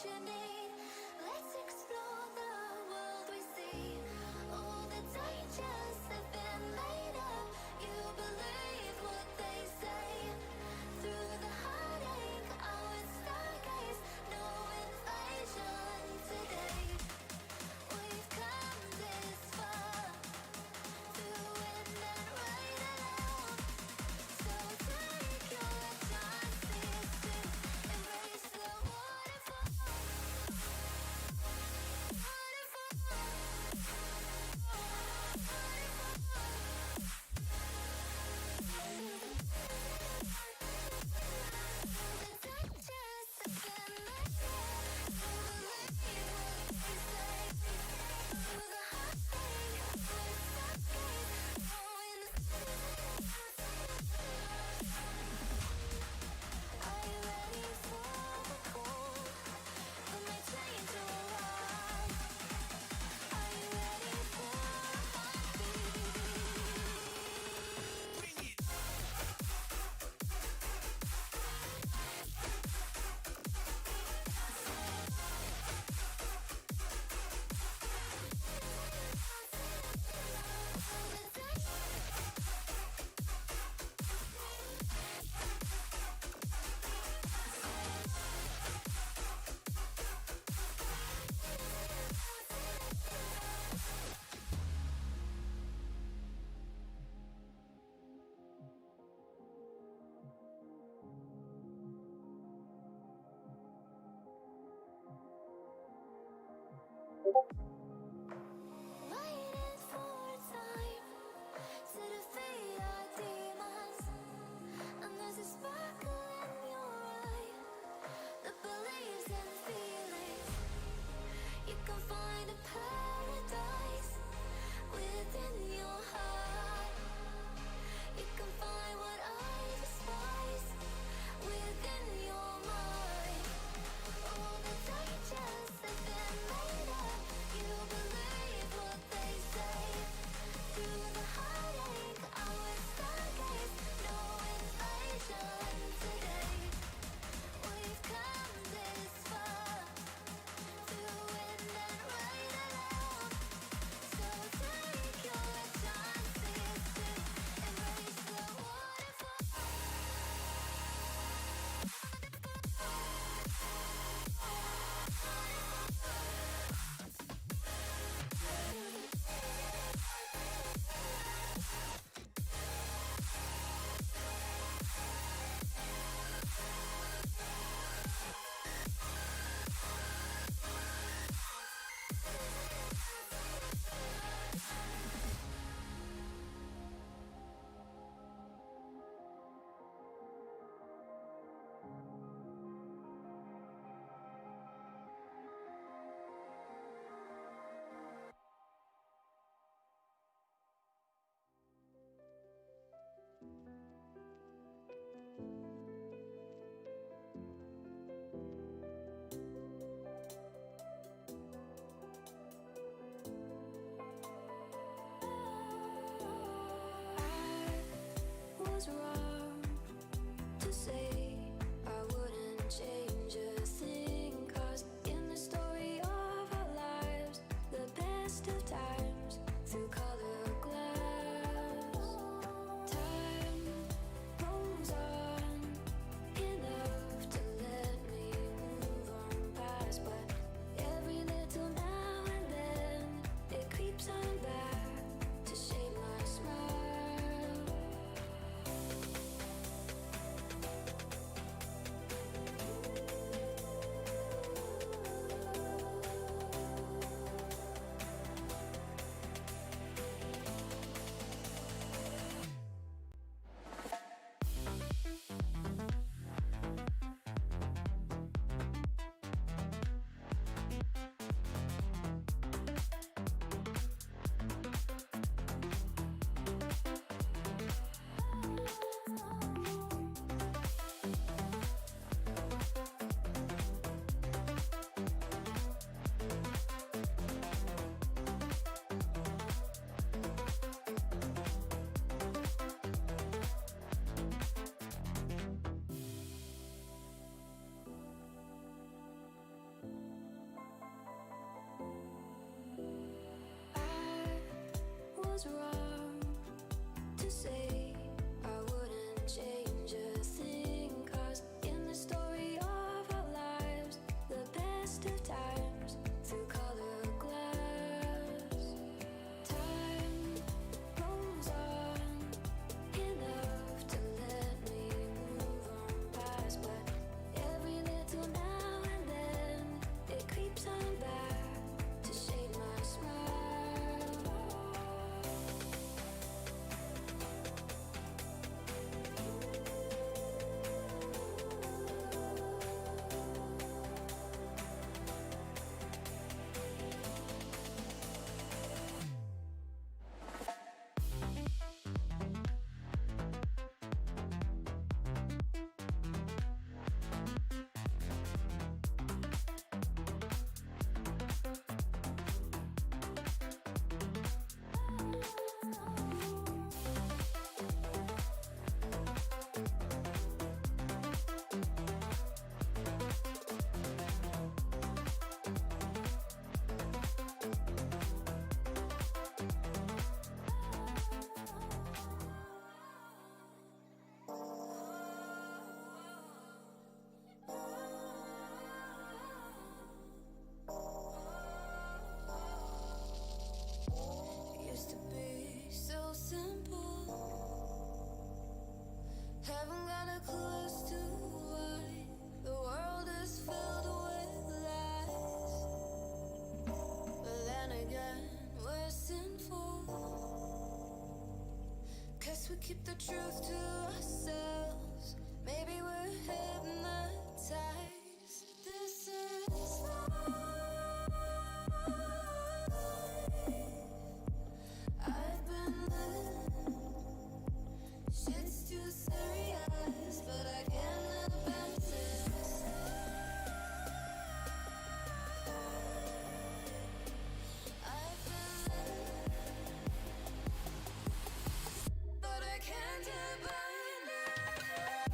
you need. Let's explore the world we see. All the dangers have been made up. You believe what they say. Through the heartache, I would stargaze. No invasion today. We've come this far, through wind and rain alone. So take your chances to embrace the waterfall. Waiting for time to defeat our demons, and there's a sparkle in your eye that believes in feelings. You can find a paradise within your heart. You can find what I despise within your mind. All the dangers have been made up. You believe what they say. Through the heartache, I would stargaze. No invasion today. We've come this far, through wind and rain alone. So take your chances to embrace the waterfall. Was wrong to say I wouldn't change a thing, 'cause in the story of our lives, the best of times through color glass, time rolls on enough to let me move on past, but every little now and then it creeps on back to shame my smile. keep the truth to ourselves. Maybe we're hypnotized. This is life. I've been living. Shit's too serious, but I can't abandon this. I've been living, but I can't abandon it.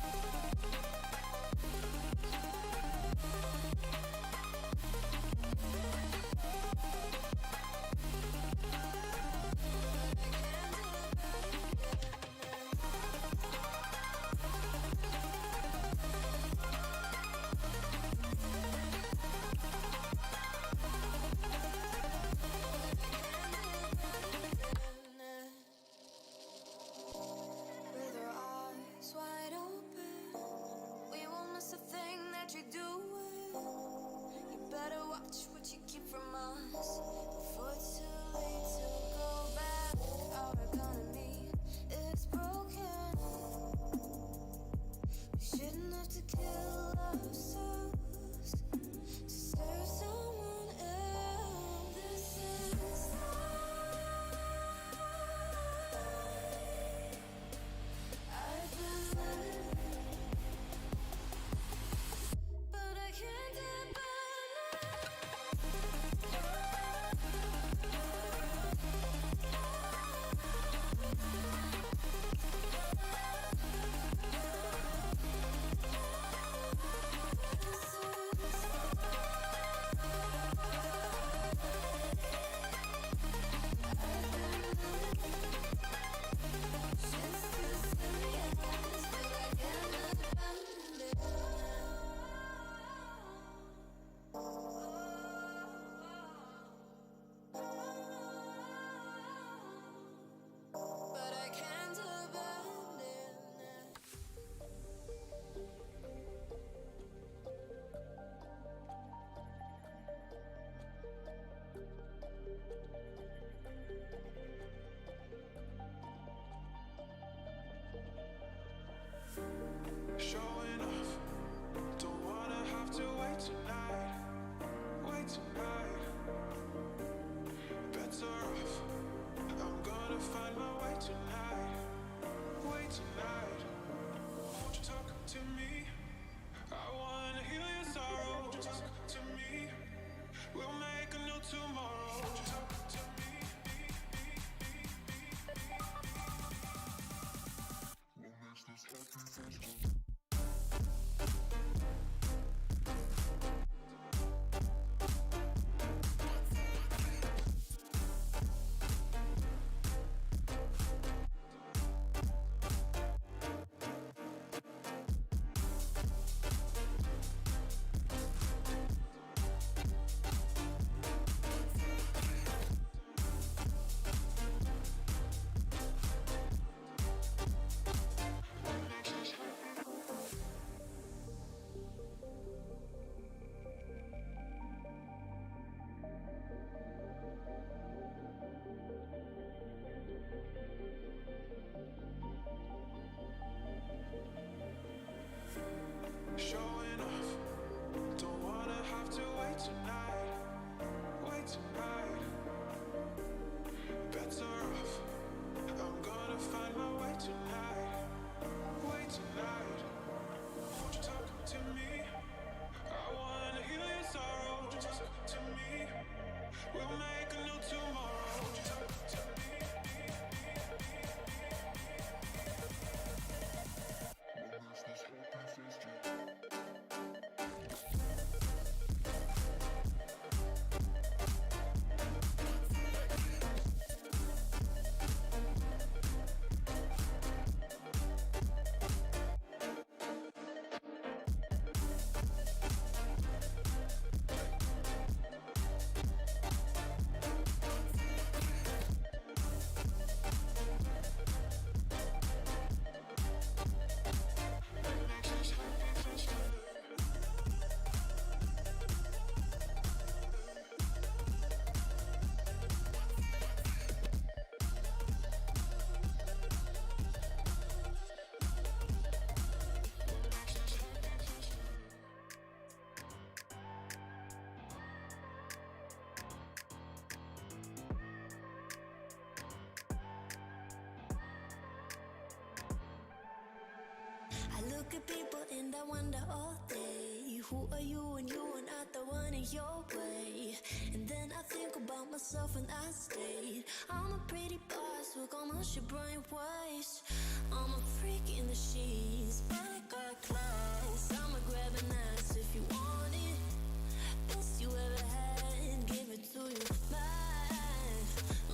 look at people and I wonder all day, who are you and you are not the one in your way. And then I think about myself and I stayed. I'm a pretty boss with almost your brain waste. I'm a freak in the sheets, but I got class. I'ma grab an ass if you want it. Best you ever had, give it to you back.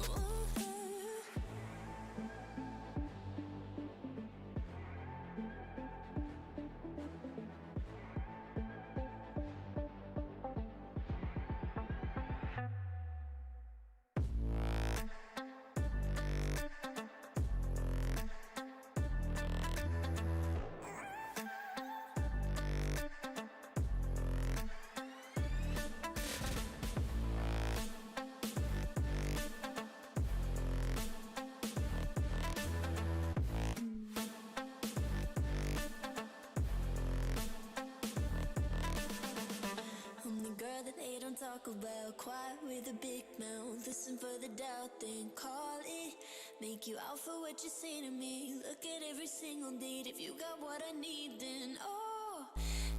Ooh. I'm the girl that they don't talk about, quiet with a big mouth. Listen for the doubt, then call it. Make you out for what you say to me. Look at every single date. If you got what I need, then oh,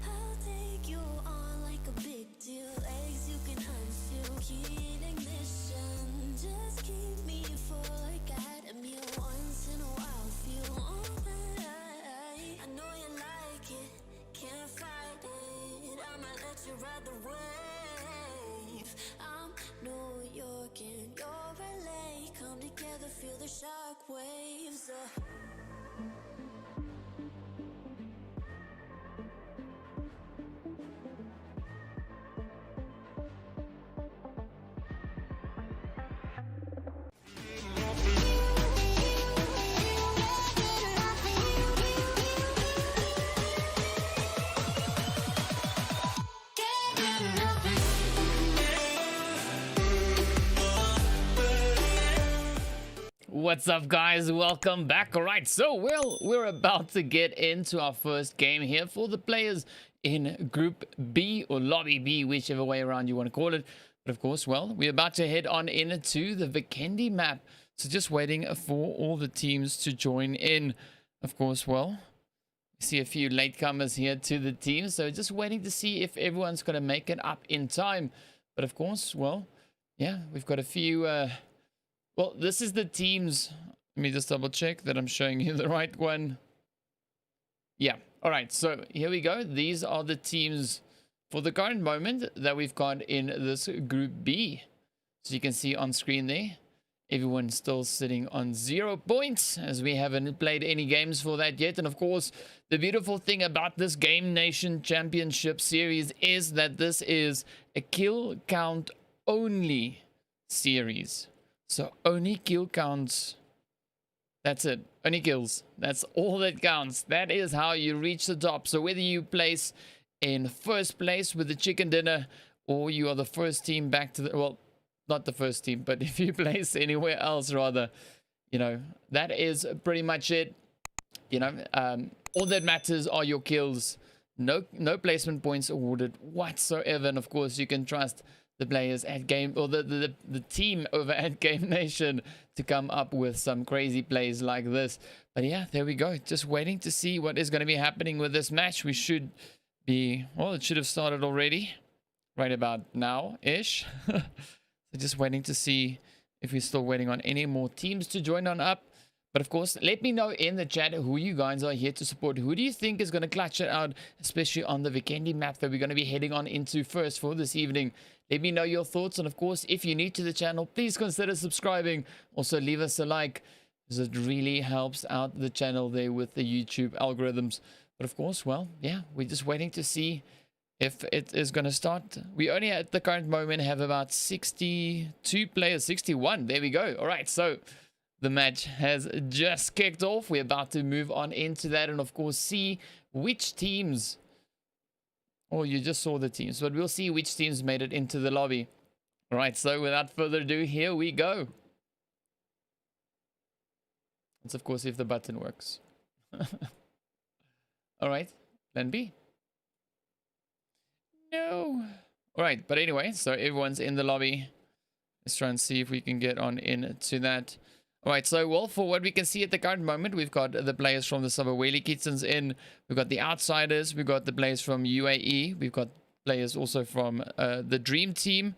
I'll take you on like a big deal. Legs you can unseal, key ignition. Just keep me full like I had a meal once in a while. Feel alright. I know you like it, can't fight it. I'ma let you ride the wave. I'm New York and you're LA. Come together, feel the shock waves. What's up, guys? Welcome back. All right, so we're about to get into our first game here for the players in Group B or Lobby B, whichever way around you want to call it. But of course, well, we're about to head on into the Vikendi map. So just waiting for all the teams to join in. Of course, well, see a few latecomers here to the team. So just waiting to see if everyone's going to make it up in time. But of course, well, yeah, we've got a few... well, this is the teams. Let me just double check that I'm showing you the right one. Yeah. All right. So here we go. These are the teams for the current moment that we've got in this Group B. So you can see on screen there, everyone's still sitting on 0 points as we haven't played any games for that yet. And of course, the beautiful thing about this Game Nation Championship series is that this is a kill count only series. So only kill counts. That's it. Only kills. That's all that counts. That is how you reach the top. So whether you place in first place with the chicken dinner or you are the first team back to the... Well, not the first team, but if you place anywhere else rather, you know, that is pretty much it. You know, all that matters are your kills. No placement points awarded whatsoever. And of course, you can trust the players at game, or the team over at Game Nation to come up with some crazy plays like this. But yeah, there we go. Just waiting to see what is going to be happening with this match. We should be, well, it should have started already right about now-ish. So just waiting to see if we're still waiting on any more teams to join on up. But of course, let me know in the chat who you guys are here to support. Who do you think is going to clutch it out, especially on the Vikendi map that we're going to be heading on into first for this evening? Let me know your thoughts. And of course, if you're new to the channel, please consider subscribing. Also, leave us a like, because it really helps out the channel there with the YouTube algorithms. But of course, well, yeah, we're just waiting to see if it is going to start. We only at the current moment have about 62 players, 61. There we go. All right, so the match has just kicked off. We're about to move on into that and, of course, see which teams... Oh, you just saw the teams, but we'll see which teams made it into the lobby. All right, so without further ado, here we go. That's, of course, if the button works. All right, plan B. No. All right, but anyway, so everyone's in the lobby. Let's try and see if we can get on into that. All right, so well, for what we can see at the current moment, we've got the players from the Sabaweli Kittens in. We've got the Outsiders. We've got the players from UAE. We've got players also from the Dream Team.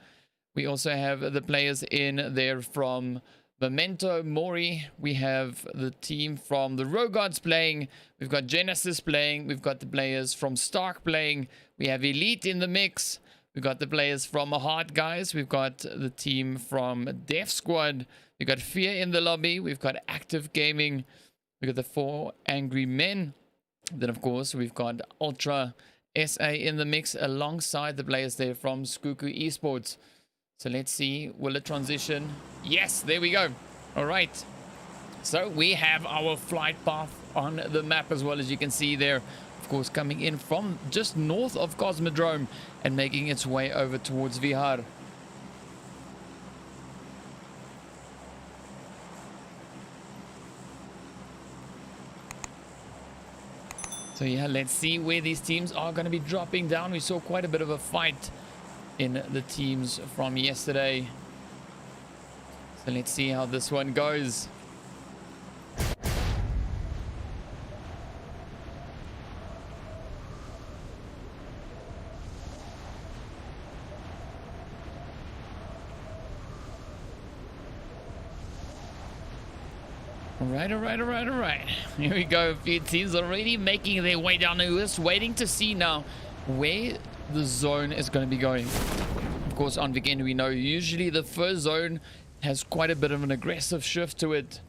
We also have the players in there from Memento Mori. We have the team from the Rogods playing. We've got Genesis playing. We've got the players from Stark playing. We have Elite in the mix. We've got the players from Hard Guys. We've got the team from Death Squad. We've got Fear in the lobby. We've got Active Gaming. We've got the 4 Angry Men. Then, of course, we've got Ultra SA in the mix alongside the players there from Skuku Esports. So let's see, will it transition? Yes, there we go. All right. So we have our flight path on the map as well, as you can see there. Of course, coming in from just north of Cosmodrome and making its way over towards Vihar. So yeah, let's see where these teams are going to be dropping down. We saw quite a bit of a fight in the teams from yesterday. So let's see how this one goes. All right. Here we go. A few teams already making their way down the list, waiting to see now where the zone is going to be going. Of course, on weekend, we know usually the first zone has quite a bit of an aggressive shift to it.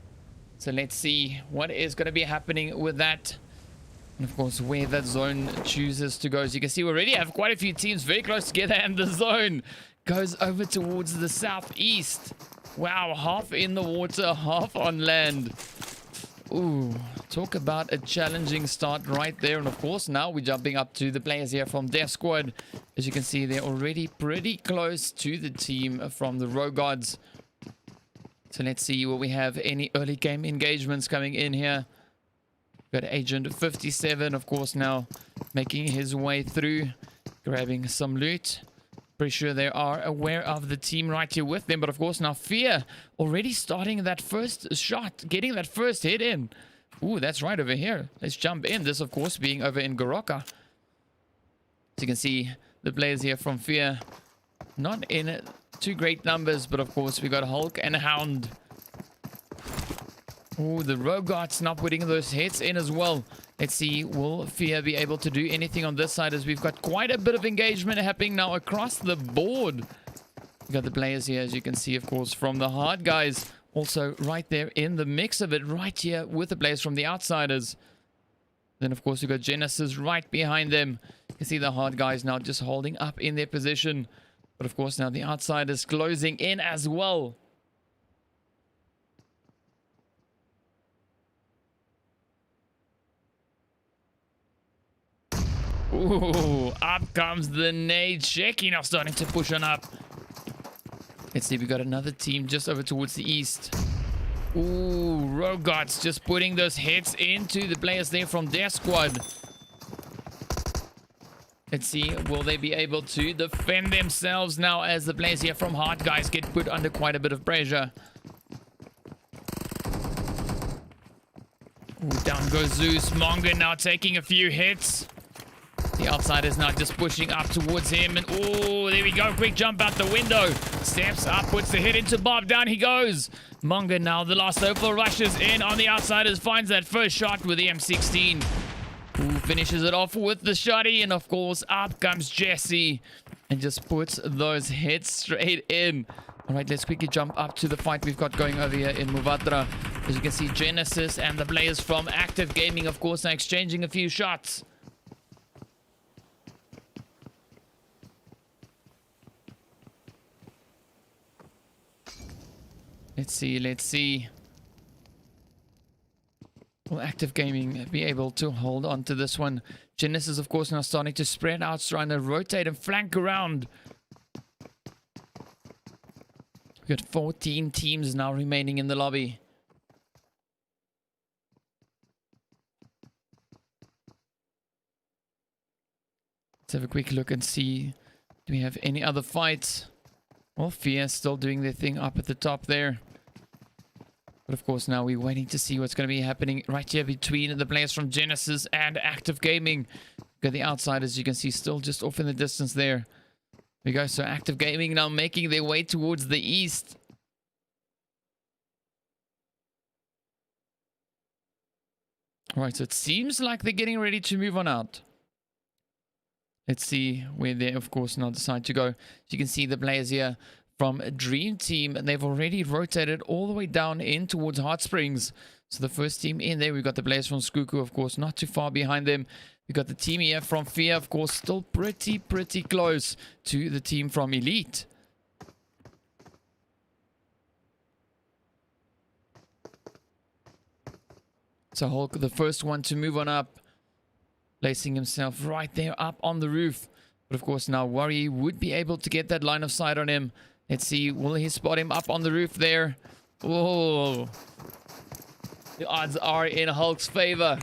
So let's see what is going to be happening with that. And of course, where that zone chooses to go. As you can see, we already have quite a few teams very close together, and the zone goes over towards the southeast. Wow, half in the water, half on land. Ooh, talk about a challenging start right there. And of course, now we're jumping up to the players here from Death Squad. As you can see, they're already pretty close to the team from the Rogods. So let's see, will we have any early game engagements coming in here? We've got Agent 57, of course, now making his way through, grabbing some loot. Pretty sure they are aware of the team right here with them. But of course, now Fear already starting that first shot, getting that first hit in. Ooh, that's right over here. Let's jump in. This, of course, being over in Goroka. As you can see, the players here from Fear, not in too great numbers. But of course, we got Hulk and Hound. Ooh, the Rogots not putting those hits in as well. Let's see, will Fear be able to do anything on this side, as we've got quite a bit of engagement happening now across the board. We've got the players here, as you can see, of course, from the Hard Guys. Also right there in the mix of it, right here with the players from the Outsiders. Then, of course, we've got Genesis right behind them. You can see the Hard Guys now just holding up in their position. But, of course, now the Outsiders closing in as well. Ooh, up comes the nade. Shaky now starting to push on up. Let's see, we got another team just over towards the east. Ooh, Rogots just putting those hits into the players there from their squad. Let's see, will they be able to defend themselves now as the players here from Hard Guys get put under quite a bit of pressure. Ooh, down goes Zeus. Monga now taking a few hits. The Outsiders now just pushing up towards him. And oh, there we go. Quick jump out the window. Steps up, puts the hit into Bob. Down he goes. Monga now, the last overall rushes in on the Outsiders. Finds that first shot with the M16. Ooh, finishes it off with the shotty. And of course, up comes Jesse. And just puts those hits straight in. All right, let's quickly jump up to the fight we've got going over here in Muvadra. As you can see, Genesis and the players from Active Gaming, of course, are exchanging a few shots. Let's see. Will Active Gaming be able to hold on to this one? Genesis, of course, now starting to spread out, trying to rotate and flank around. We've got 14 teams now remaining in the lobby. Let's have a quick look and see. Do we have any other fights? Well, Fear still doing their thing up at the top there. But of course, now we're waiting to see what's going to be happening right here between the players from Genesis and Active Gaming. Got the outsiders, you can see, still just off in the distance there. There we go. So Active Gaming now making their way towards the east. All right, so it seems like they're getting ready to move on out. Let's see where they, of course, now decide to go. So you can see the players here from Dream Team, and they've already rotated all the way down in towards Hot Springs. So the first team in there, we've got the players from Skuku, of course, not too far behind them. We've got the team here from Fear, of course, still pretty close to the team from Elite. So Hulk, the first one to move on up, placing himself right there up on the roof. But of course, now Worry would be able to get that line of sight on him. Let's see, will he spot him up on the roof there? Oh, the odds are in Hulk's favor.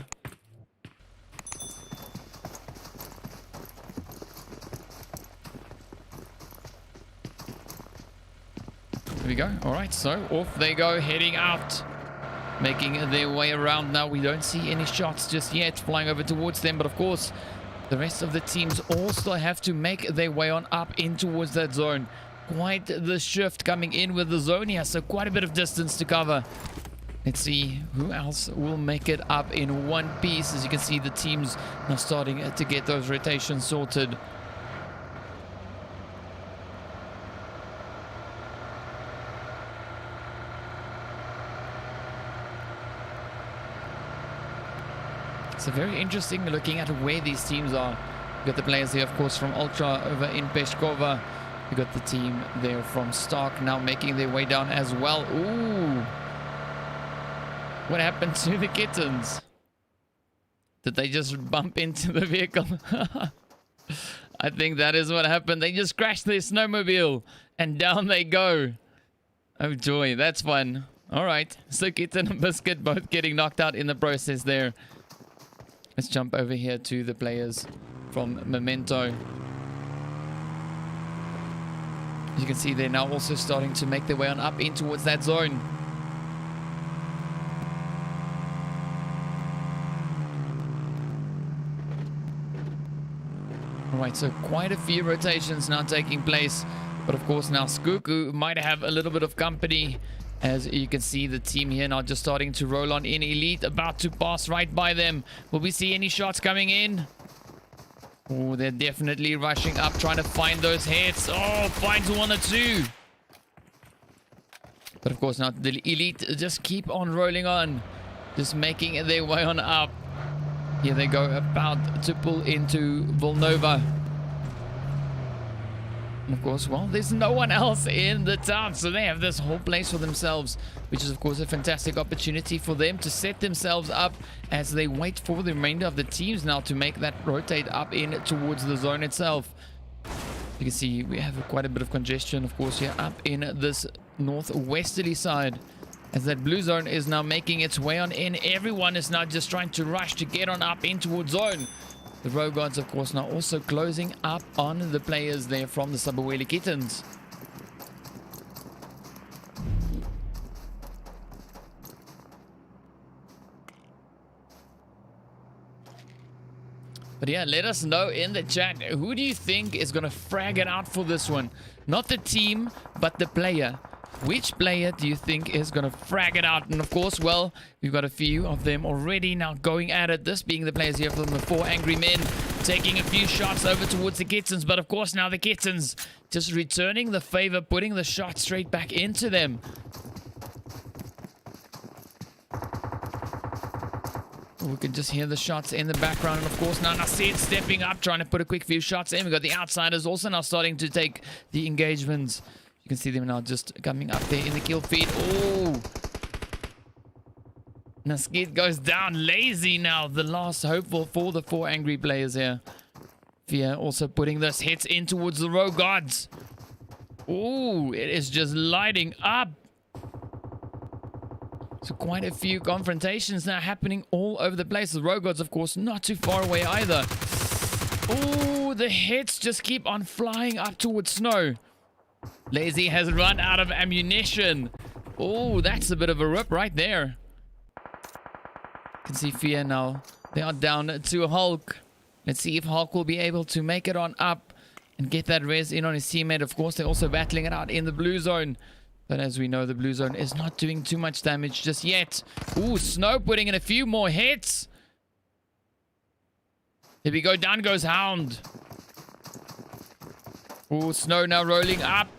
Here we go. All right, so off they go, heading out, making their way around. Now we don't see any shots just yet flying over towards them, but of course the rest of the teams all still have to make their way on up in towards that zone. Quite the shift coming in with the zone here, so quite a bit of distance to cover. Let's see who else will make it up in one piece. As you can see, the teams now starting to get those rotations sorted. So very interesting looking at where these teams are. We've got the players here, of course, from Ultra over in Peshkova. We've got the team there from Stark now making their way down as well. Ooh. What happened to the kittens? Did they just bump into the vehicle? I think that is what happened. They just crashed their snowmobile and down they go. Oh joy, that's fun. All right, so Kitten and Biscuit both getting knocked out in the process there. Let's jump over here to the players from Memento. You can see they're now also starting to make their way on up in towards that zone. Alright, so quite a few rotations now taking place. But of course now Skuku might have a little bit of company. As you can see, the team here now just starting to roll on in. Elite about to pass right by them. Will we see any shots coming in? Oh, they're definitely rushing up, trying to find those hits. Oh, finds one or two. But of course now the Elite just keep on rolling on. Just making their way on up. Here they go, about to pull into Volnova. And of course, well, there's no one else in the town, so they have this whole place for themselves, which is of course a fantastic opportunity for them to set themselves up as they wait for the remainder of the teams now to make that rotate up in towards the zone itself. You can see we have quite a bit of congestion, of course, here up in this northwesterly side, as that blue zone is now making its way on in. Everyone is now just trying to rush to get on up in towards zone. The Rogue Gods, of course, now also closing up on the players there from the Sabaweli Kittens. But yeah, let us know in the chat, who do you think is going to frag it out for this one? Not the team, but the player. Which player do you think is going to frag it out? And of course, well, we've got a few of them already now going at it. This being the players here from the 4 Angry Men, taking a few shots over towards the Kittens. But of course, now the Kittens just returning the favor, putting the shot straight back into them. We can just hear the shots in the background. And of course, now Nasir stepping up, trying to put a quick few shots in. We've got the outsiders also now starting to take the engagements. You can see them now just coming up there in the kill feed. Oh! Naskid goes down. Lazy now, the last hopeful for the 4 angry players here. Fear also putting those hits in towards the Rogue Gods. Oh, it is just lighting up. So quite a few confrontations now happening all over the place. The Rogue Gods, of course, not too far away either. Oh, the hits just keep on flying up towards Snow. Lazy has run out of ammunition. Oh, that's a bit of a rip right there. Can see Fear now. They are down to Hulk. Let's see if Hulk will be able to make it on up and get that res in on his teammate. Of course, they're also battling it out in the blue zone. But as we know, the blue zone is not doing too much damage just yet. Ooh, Snow putting in a few more hits. Here we go. Down goes Hound. Ooh, Snow now rolling up.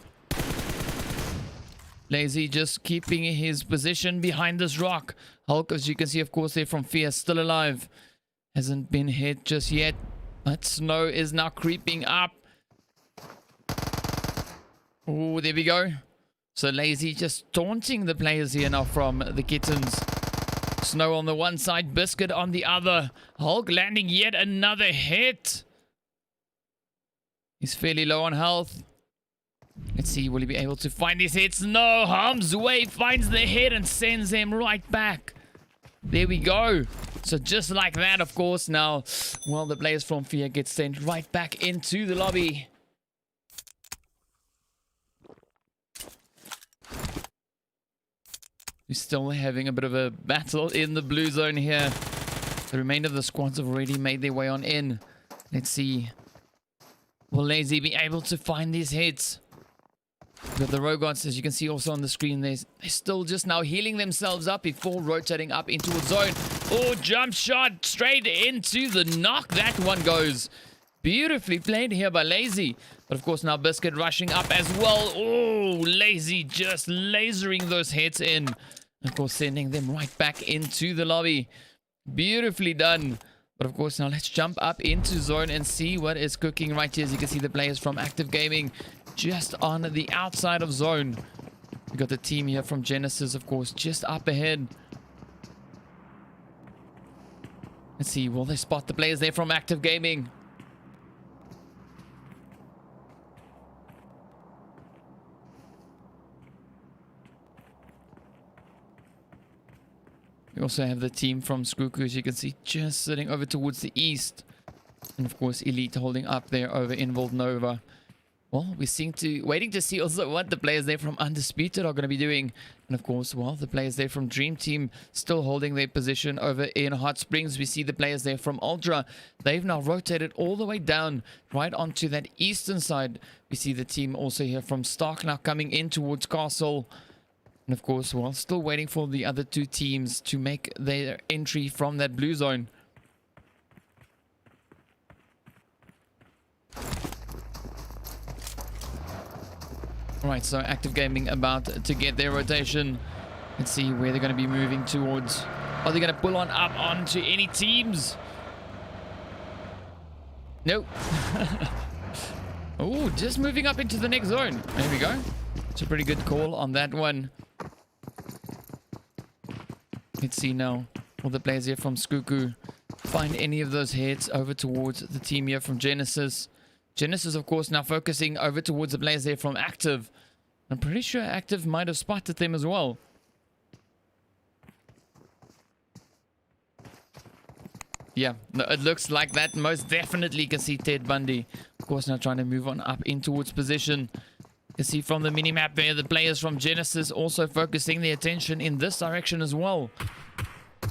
Lazy just keeping his position behind this rock. Hulk, as you can see, of course, there from Fear, still alive. Hasn't been hit just yet. But Snow is now creeping up. Oh, there we go. So Lazy just taunting the players here now from the Kittens. Snow on the one side, Biscuit on the other. Hulk landing yet another hit. He's fairly low on health. Let's see, will he be able to find these hits? No, Harm's Way finds the hit and sends him right back. There we go. So just like that, of course, now, well, the players from Fear get sent right back into the lobby. We're still having a bit of a battle in the blue zone here. The remainder of the squads have already made their way on in. Let's see. Will Lazy be able to find these hits? But the Rogots, as you can see also on the screen, they're still just now healing themselves up before rotating up into a zone. Oh, jump shot straight into the knock. That one goes. Beautifully played here by Lazy. But of course now Biscuit rushing up as well. Oh, Lazy just lasering those hits in. Of course sending them right back into the lobby. Beautifully done. But of course now let's jump up into zone and see what is cooking right here. As you can see, the players from Active Gaming just on the outside of zone. We got the team here from Genesis, of course, just up ahead. Let's see, will they spot the players there from Active Gaming? We also have the team from Skruku, as you can see, just sitting over towards the east. And of course, Elite holding up there over in Nova. Well, we seem to waiting to see also what the players there from Undisputed are going to be doing. And of course, well, the players there from Dream Team still holding their position over in Hot Springs. We see the players there from Ultra. They've now rotated all the way down right onto that eastern side. We see the team also here from Stark now coming in towards Castle. And of course, well, still waiting for the other two teams to make their entry from that blue zone. Alright, so Active Gaming about to get their rotation. Let's see where they're going to be moving towards. Are they going to pull on up onto any teams? Nope. Oh, just moving up into the next zone. There we go. It's a pretty good call on that one. Let's see now. Will the players here from Skuku find any of those hits over towards the team here from Genesis? Genesis, of course, now focusing over towards the players there from Active. I'm pretty sure Active might have spotted them as well. Yeah, no, it looks like that. Most definitely can see Ted Bundy. Of course, now trying to move on up in towards position. You can see from the minimap there, the players from Genesis also focusing their attention in this direction as well.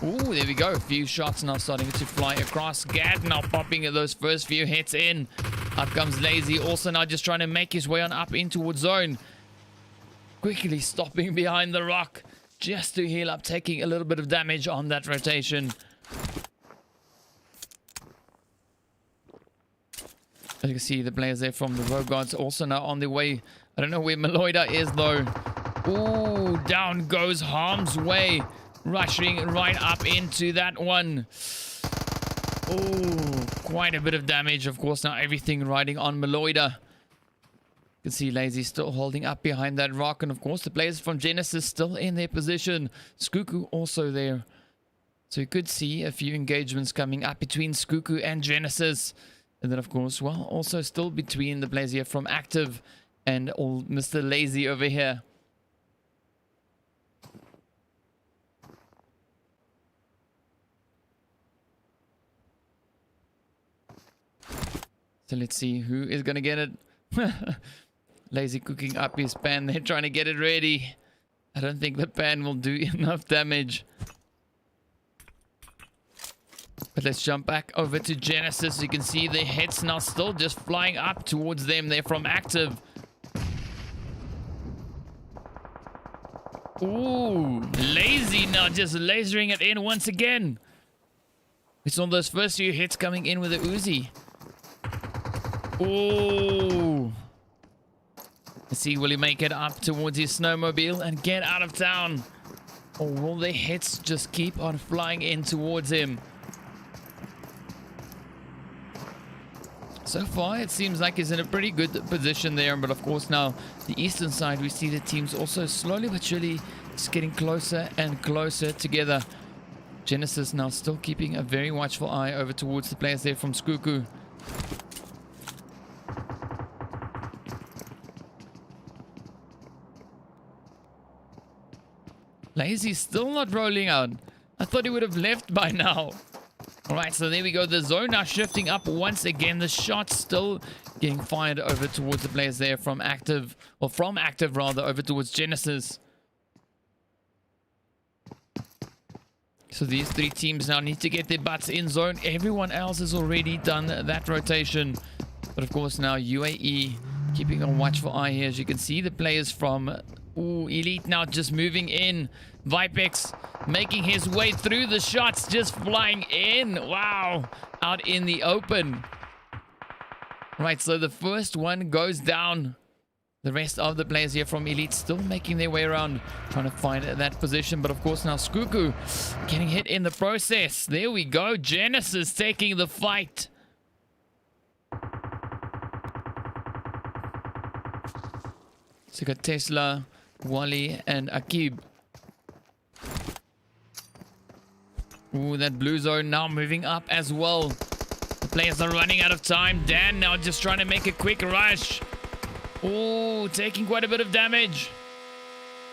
Ooh, there we go. A few shots now starting to fly across. Gad now popping at those first few hits in. Up comes Lazy. Also now just trying to make his way on up in towards zone. Quickly stopping behind the rock just to heal up, taking a little bit of damage on that rotation. As you can see, the players there from the Rogods also now on their way. I don't know where Meloida is though. Ooh, down goes Harm's Way. Rushing right up into that one. Oh, quite a bit of damage. Of course, now everything riding on Meloida. You can see Lazy still holding up behind that rock. And of course, the players from Genesis still in their position. Skuku also there. So you could see a few engagements coming up between Skuku and Genesis. And then, of course, well, also still between the players here from Active and old Mr. Lazy over here. So let's see who is going to get it. Lazy cooking up his pan. They're trying to get it ready. I don't think the pan will do enough damage. But let's jump back over to Genesis. You can see the hits now still just flying up towards them. They're from active. Ooh, lazy now, just lasering it in once again. We saw those first few hits coming in with the Uzi. Ooh. Let's see, will he make it up towards his snowmobile and get out of town? Or will the hits just keep on flying in towards him? So far, it seems like he's in a pretty good position there. But of course, now the eastern side, we see the teams also slowly but surely just getting closer and closer together. Genesis now still keeping a very watchful eye over towards the players there from Skuku. Lazy's still not rolling out. I thought he would have left by now. Alright, so there we go. The zone now shifting up once again. The shot's still getting fired over towards the players there from active, or from active rather, over towards Genesis. So these three teams now need to get their butts in zone. Everyone else has already done that rotation. But of course now UAE keeping a watchful eye here. As you can see, the players from Elite now just moving in. Vipex making his way through, the shots just flying in. Wow, out in the open. Right, so the first one goes down. The rest of the players here from Elite still making their way around, trying to find that position. But of course now Skuku getting hit in the process. There we go, Genesis taking the fight. So you got Tesla, Wally, and Akib. Ooh, that blue zone now moving up as well. The players are running out of time. Dan now just trying to make a quick rush. Ooh, taking quite a bit of damage.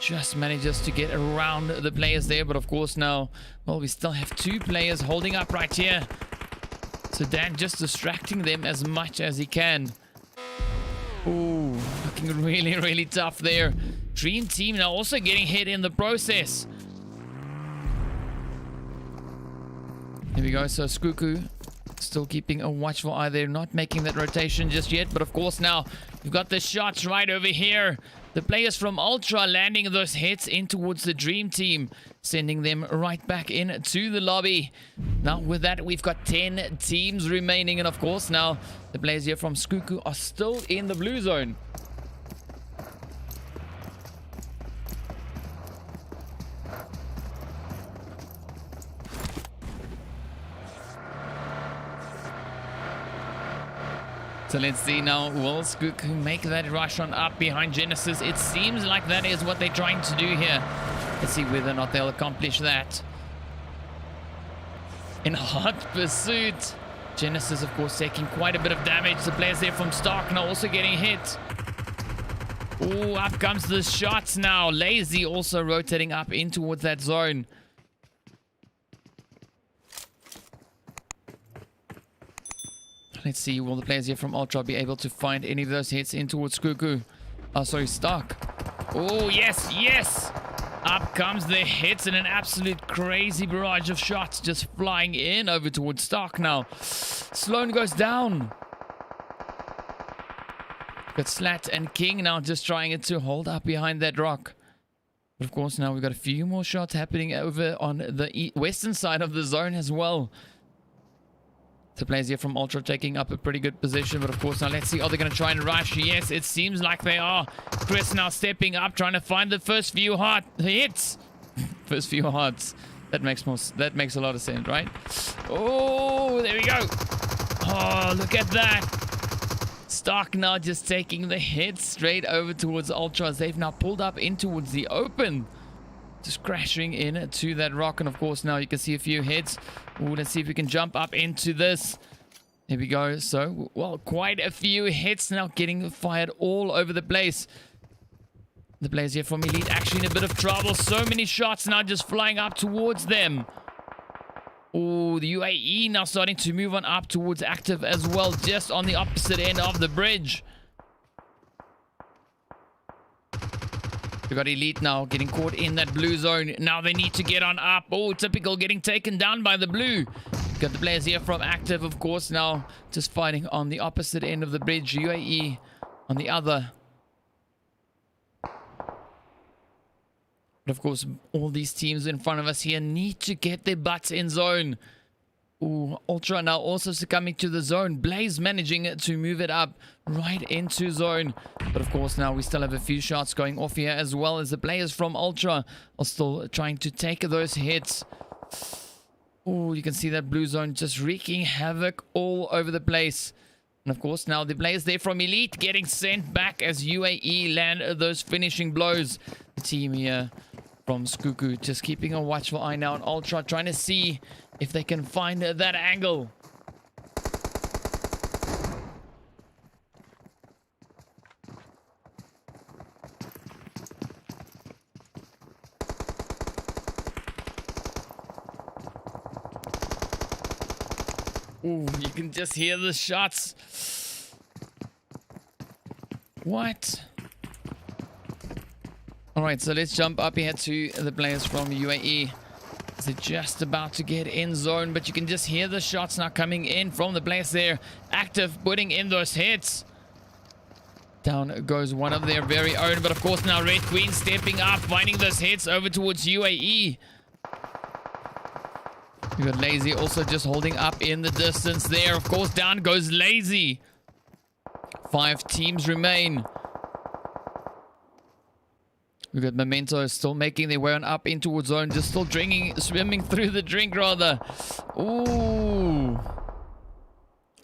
Just manages to get around the players there. But of course now, well, we still have two players holding up right here. So Dan just distracting them as much as he can. Ooh, looking really, really tough there. Dream Team now also getting hit in the process. Here we go. So Skuku still keeping a watchful eye there, not making that rotation just yet. But of course now we've got the shots right over here. The players from Ultra landing those hits in towards the Dream Team, sending them right back into the lobby. Now with that, we've got 10 teams remaining. And of course now the players here from Skuku are still in the blue zone. So let's see now, will Skuku make that rush on up behind Genesis? It seems like that is what they're trying to do here. Let's see whether or not they'll accomplish that. In hot pursuit. Genesis, of course, taking quite a bit of damage. The players there from Stark now also getting hit. Oh, up comes the shots now. Lazy also rotating up in towards that zone. Let's see, will the players here from Ultra be able to find any of those hits in towards Skuku? Oh, sorry, Stark. Oh, yes, yes! Up comes the hits and an absolute crazy barrage of shots just flying in over towards Stark now. Sloan goes down. Got Slat and King now just trying it to hold up behind that rock. But of course now we've got a few more shots happening over on the western side of the zone as well. The players here from Ultra taking up a pretty good position. But of course now let's see, are they going to try and rush? Yes, it seems like they are. Chris now stepping up, trying to find the first few hits. First few hearts. That makes a lot of sense, right? Oh, there we go. Oh, look at that. Stark now just taking the hit straight over towards Ultras. They've now pulled up in towards the open. Just crashing in to that rock. And of course now you can see a few hits. Ooh, let's see if we can jump up into this. Here we go. So, well, quite a few hits now getting fired all over the place. The players here from Elite actually in a bit of trouble. So many shots now just flying up towards them. Oh, the UAE now starting to move on up towards active as well, just on the opposite end of the bridge. We got Elite now getting caught in that blue zone. Now they need to get on up. Oh, typical, getting taken down by the blue. Got the players here from Active, of course, now just fighting on the opposite end of the bridge. UAE on the other. But of course, all these teams in front of us here need to get their butts in zone. Ooh, Ultra now also succumbing to the zone. Blaze managing to move it up right into zone. But of course, now we still have a few shots going off here, as well as the players from Ultra are still trying to take those hits. Ooh, you can see that blue zone just wreaking havoc all over the place. And of course, now the players there from Elite getting sent back as UAE land those finishing blows. The team here from Skuku just keeping a watchful eye now on Ultra, trying to see if they can find that angle. Ooh, you can just hear the shots. What? Alright, so let's jump up here to the players from UAE. They're just about to get in zone, but you can just hear the shots now coming in from the players there. Active, putting in those hits. Down goes one of their very own, but of course now Red Queen stepping up, finding those hits over towards UAE. We got Lazy also just holding up in the distance there. Of course, down goes Lazy. 5 teams remain. We got Memento still making their way on up in towards zone. Just still swimming through the drink rather. Ooh.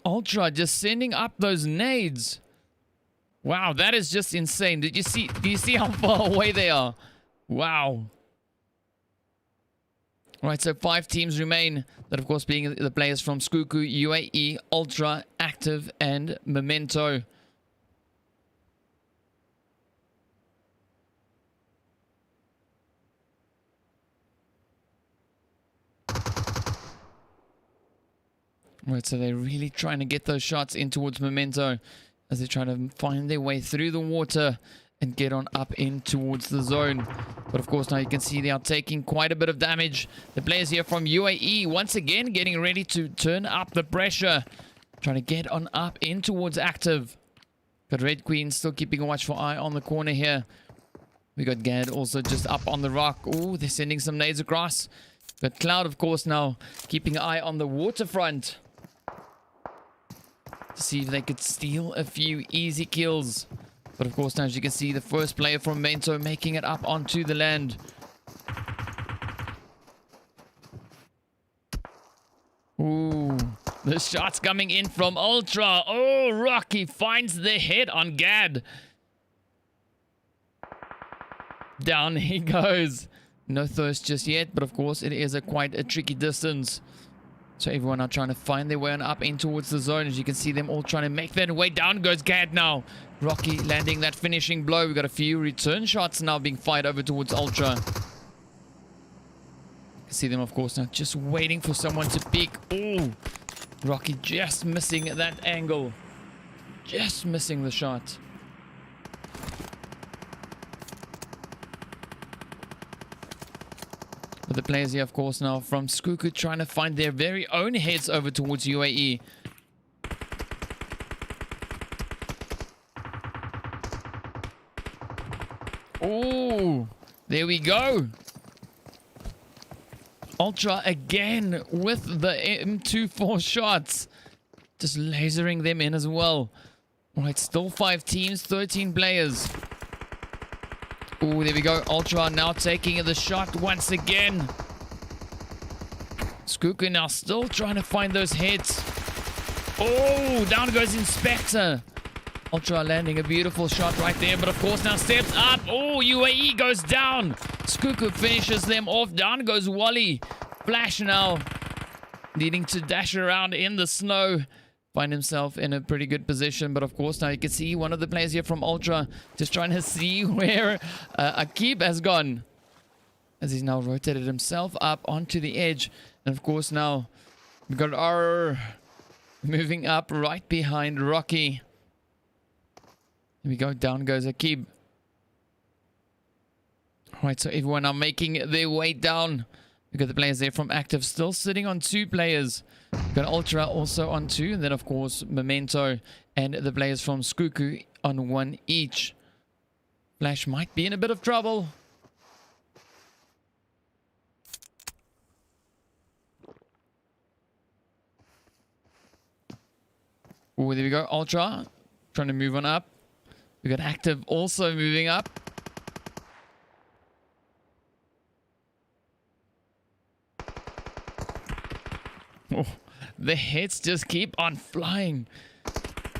Ultra just sending up those nades. Wow, that is just insane. Do you see how far away they are? Wow. Right, so 5 teams remain. That, of course, being the players from Skuku, UAE, Ultra, Active, and Memento. Right, so they're really trying to get those shots in towards Memento as they try to find their way through the water and get on up in towards the zone. But of course, now you can see they are taking quite a bit of damage. The players here from UAE once again getting ready to turn up the pressure. Trying to get on up in towards Active. Got Red Queen still keeping a watchful eye on the corner here. We got Gad also just up on the rock. Oh, they're sending some nades across. Got Cloud, of course, now keeping an eye on the waterfront to see if they could steal a few easy kills. But of course, now as you can see, the first player from Mento making it up onto the land. Ooh, the shots coming in from Ultra. Oh, Rocky finds the hit on Gad. Down he goes. No thirst just yet, but of course it is quite a tricky distance. So everyone are trying to find their way on up in towards the zone. As you can see them all trying to make their way. Down goes Gad now. Rocky landing that finishing blow. We've got a few return shots now being fired over towards Ultra. You can see them, of course, now just waiting for someone to peek. Ooh, Rocky just missing that angle. Just missing the shot. But the players here, of course, now from Skuku trying to find their very own heads over towards UAE. Oh, there we go. Ultra again with the M24 shots. Just lasering them in as well. All right, still 5 teams, 13 players. Oh, there we go. Ultra now taking the shot once again. Skuku now still trying to find those hits. Oh, down goes Inspector. Ultra landing a beautiful shot right there, but of course now steps up. Oh, UAE goes down. Skuku finishes them off. Down goes Wally. Flash now needing to dash around in the snow. Find himself in a pretty good position, but of course now you can see one of the players here from Ultra just trying to see where Akib has gone, as he's now rotated himself up onto the edge. And of course now we've got R moving up right behind Rocky. Here we go, down goes Akib. All right, so everyone are making their way down. We got the players there from Active still sitting on 2 players. We got Ultra also on 2, and then of course Memento and the players from Skuku on 1 each. Flash might be in a bit of trouble. Oh, there we go. Ultra trying to move on up. We got Active also moving up. Oh, the hits just keep on flying.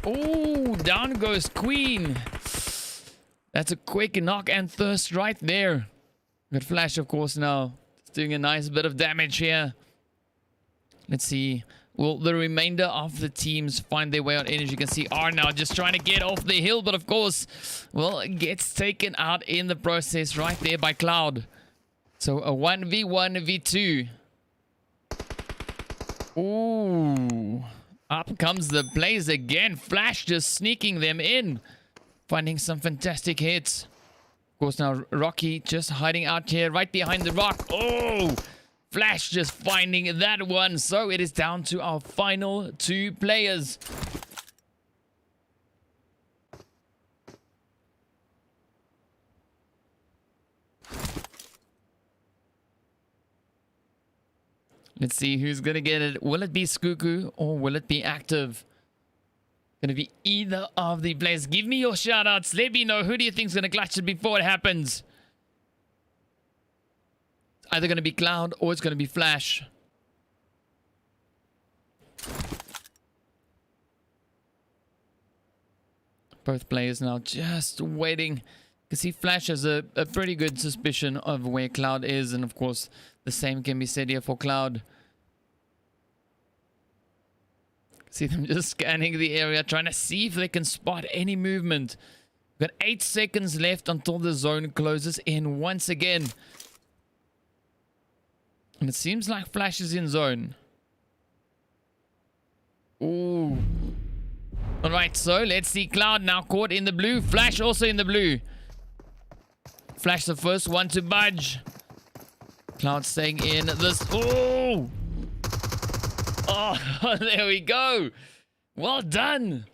Oh, down goes Queen. That's a quick knock and thirst right there. Got Flash, of course, now. It's doing a nice bit of damage here. Let's see. Will the remainder of the teams find their way out in? As you can see, R now just trying to get off the hill. But of course, well, gets taken out in the process right there by Cloud. So a 1v1 v2. Ooh. Up comes the Blaze again. Flash just sneaking them in. Finding some fantastic hits. Of course, now Rocky just hiding out here right behind the rock. Oh! Flash just finding that one. So it is down to our final 2 players. Let's see who's going to get it. Will it be Skuku or will it be Active? Going to be either of the players. Give me your shout outs. Let me know who do you think is going to clutch it before it happens. It's either going to be Cloud or it's going to be Flash. Both players now just waiting. You can see Flash has a pretty good suspicion of where Cloud is. And of course, the same can be said here for Cloud. See them just scanning the area, trying to see if they can spot any movement. We've got 8 seconds left until the zone closes in once again. And it seems like Flash is in zone. Ooh. Alright, so let's see Cloud now caught in the blue. Flash also in the blue. Flash the first one to budge. Cloud staying in this. Oh! Oh, there we go. Well done.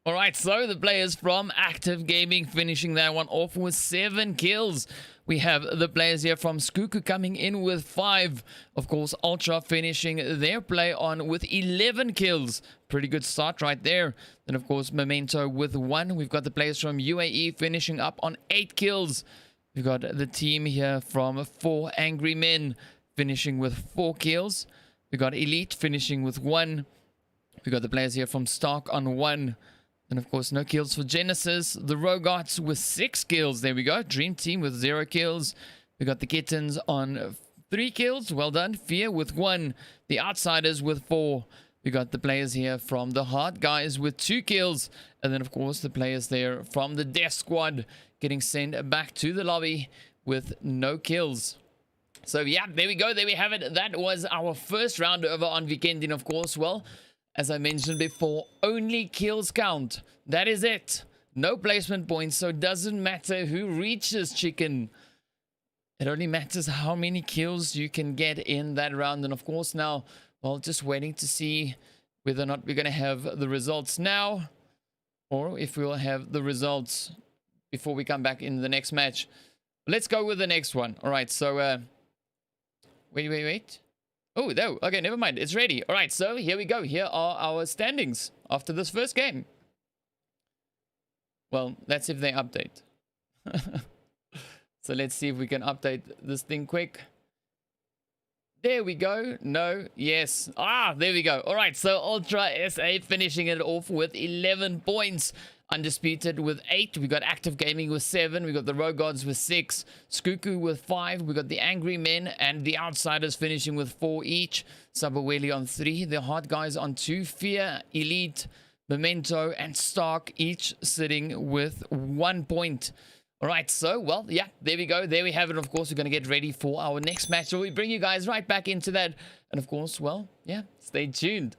All right, so the players from Active Gaming finishing that one off with 7 kills. We have the players here from Skuku coming in with 5. Of course, Ultra finishing their play on with 11 kills. Pretty good start right there. Then, of course, Memento with 1. We've got the players from UAE finishing up on 8 kills. We've got the team here from 4 Angry Men finishing with 4 kills. We got Elite finishing with 1. We got the players here from Stark on 1. And of course, no kills for Genesis. The Rogots with 6 kills. There we go. Dream Team with 0 kills. We got the Kittens on 3 kills. Well done. Fear with 1. The Outsiders with 4. We got the players here from the Hard Guys with 2 kills. And then, of course, the players there from the Death Squad getting sent back to the lobby with no kills. So, yeah, there we go. There we have it. That was our first round over on Weekending, of course. Well, as I mentioned before, only kills count. That is it. No placement points, so it doesn't matter who reaches chicken. It only matters how many kills you can get in that round. And, of course, now, well, just waiting to see whether or not we're going to have the results now, or if we'll have the results before we come back in the next match. Let's go with the next one. All right, so... Wait. Oh, no. Okay, never mind. It's ready. All right, so here we go. Here are our standings after this first game. Well, that's if they update. So let's see if we can update this thing quick. There we go. No. Yes. Ah, there we go. All right, so Ultra SA finishing it off with 11 points. Undisputed with 8. We got Active Gaming with 7. We got the Rogods with 6. Skuku with 5. We got the Angry Men and the Outsiders finishing with 4 each. Sabaweli on 3. The Hard Guys on 2. Fear, Elite, Memento, and Stark each sitting with 1 point. All right, so, well, yeah, there we go. There we have it. Of course, we're going to get ready for our next match. So we bring you guys right back into that. And, of course, well, yeah, stay tuned.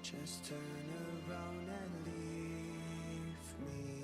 Just turn around and leave me.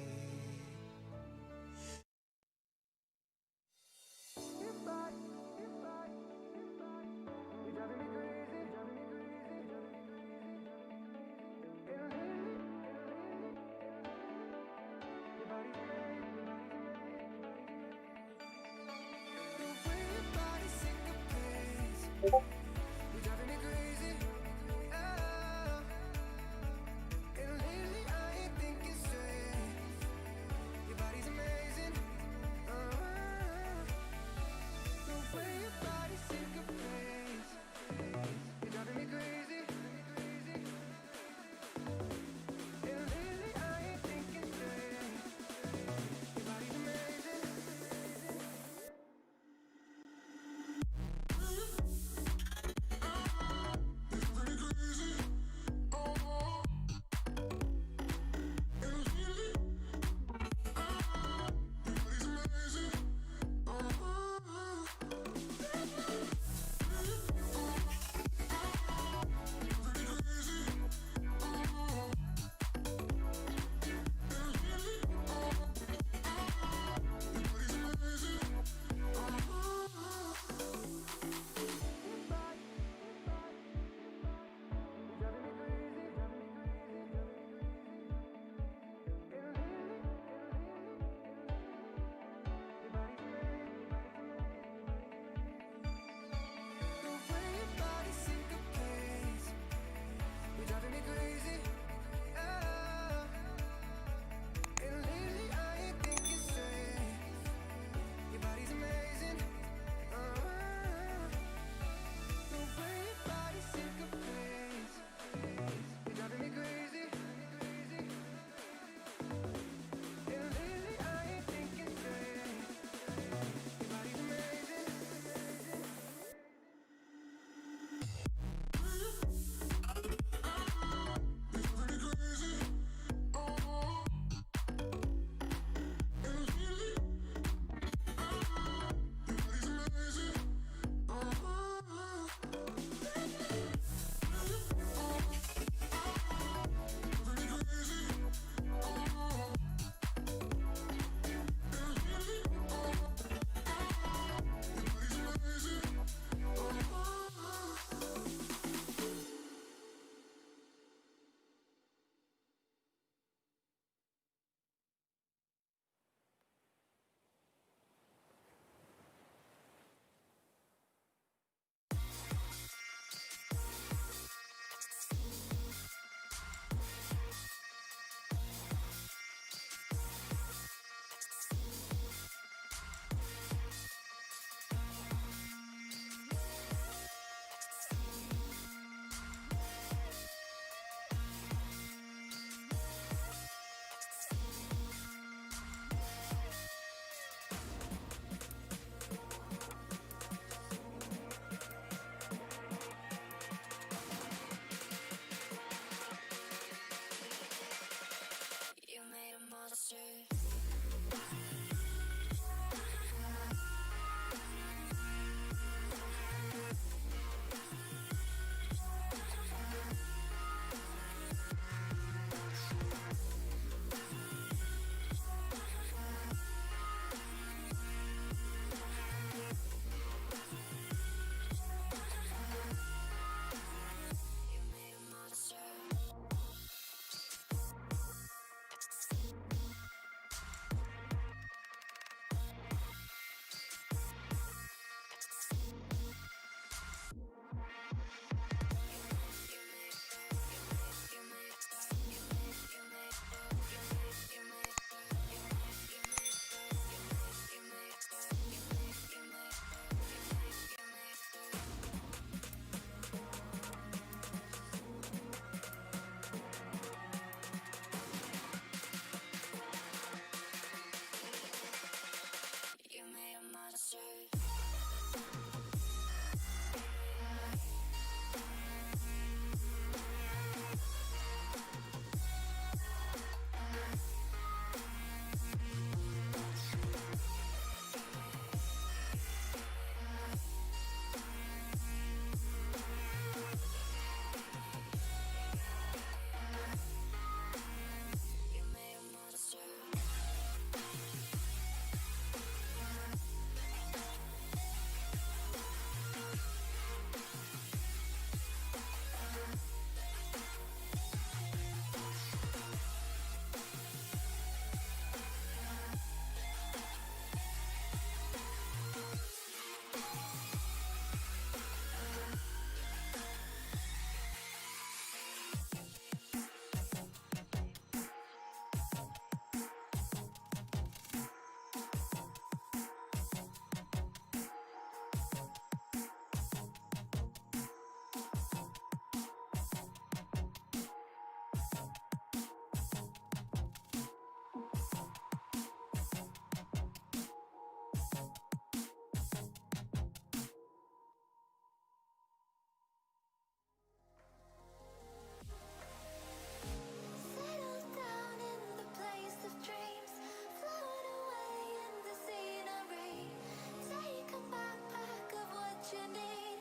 you need.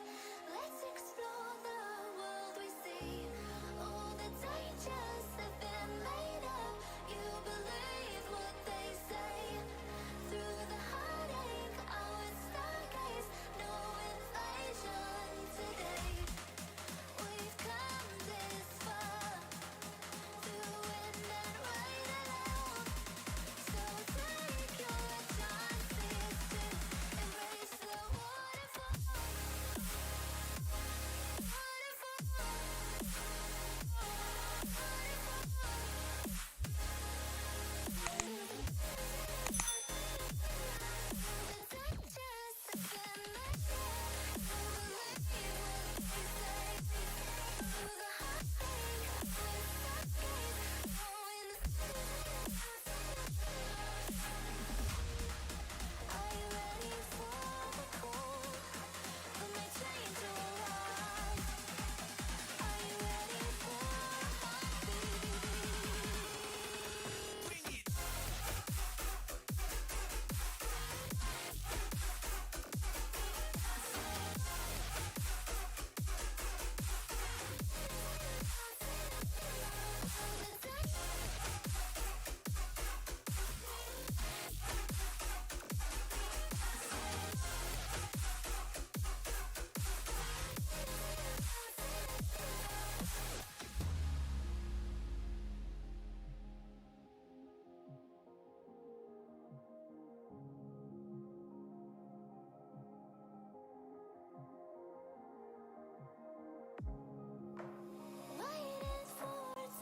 Let's explore the world we see. All the dangers have been made up. You believe what they say. Through the heartache, I would stargaze. No invasion today. We've come this far, through wind and rain alone. So take your chances to embrace the waterfall. Waiting for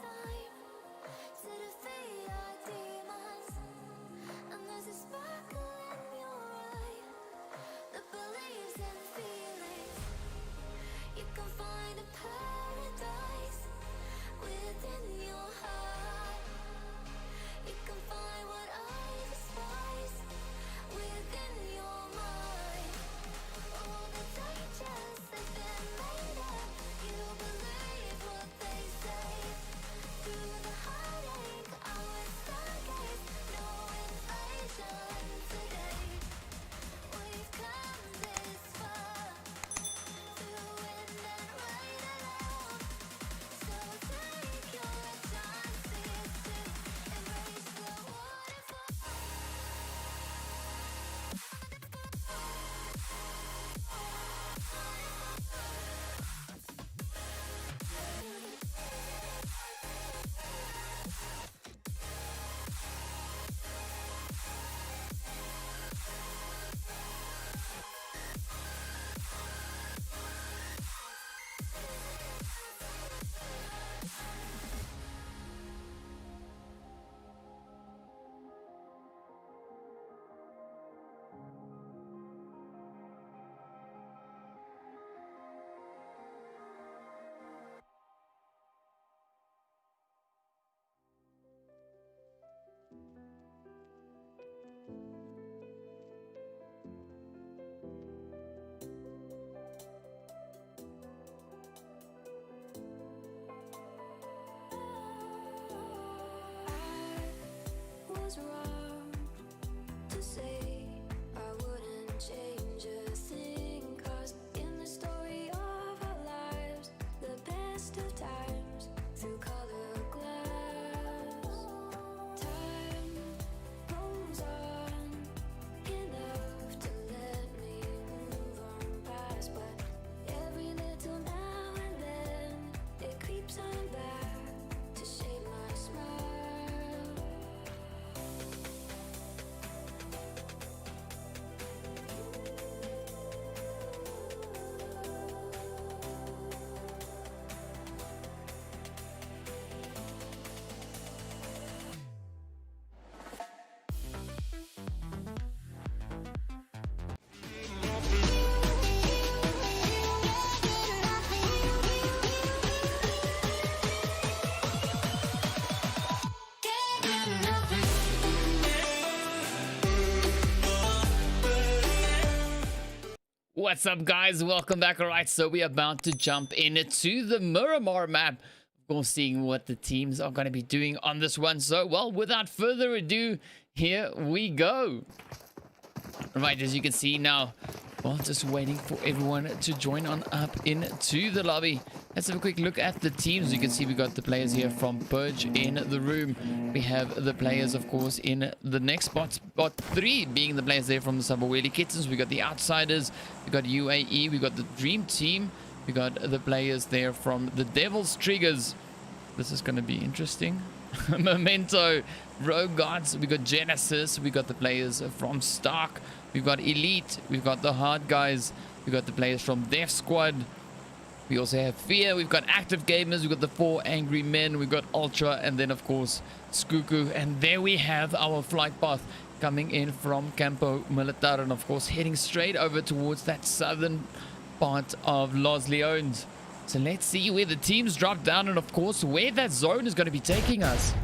time to defeat our demons, and there's a sparkle in your eye that believes in feelings. You can find a paradise within your heart. You can find what I despise within your mind. All the dangers have been made up. You believe what they say. Through the heartache, I would stargaze. No invasion today. We've come this far, through wind and rain alone. So take your chances to embrace the waterfall. Was wrong to say I wouldn't change a thing, 'cause in the story of our lives, the best of times through color glass. Time rolls on enough to let me move on past, but every little now and then it creeps on back to shape my smile. What's up, guys? Welcome back. All right, so we're about to jump into the Miramar map. Of course, seeing what the teams are going to be doing on this one. So, well, without further ado, here we go. Right, as you can see now, Well, just waiting for everyone to join on up into the lobby. Let's have a quick look at the teams. You can see we got the players here from Purge in the room. We have the players, of course, in the next spot 3 being the players there from the Sabaweli Kittens. We got the Outsiders, we got UAE, we got the Dream Team, we got the players there from the Devil's Triggers. This is going to be interesting. Memento, Rogue Gods, we got Genesis, we got the players from Stark, we've got Elite, we've got the Hard Guys, we got the players from Death Squad, we also have Fear, we've got Active Gamers, we've got the 4 Angry Men, we've got Ultra, and then of course Skuku. And there we have our flight path coming in from Campo Militar, and of course heading straight over towards that southern part of Los Leones. So let's see where the teams drop down, and of course where that zone is going to be taking us.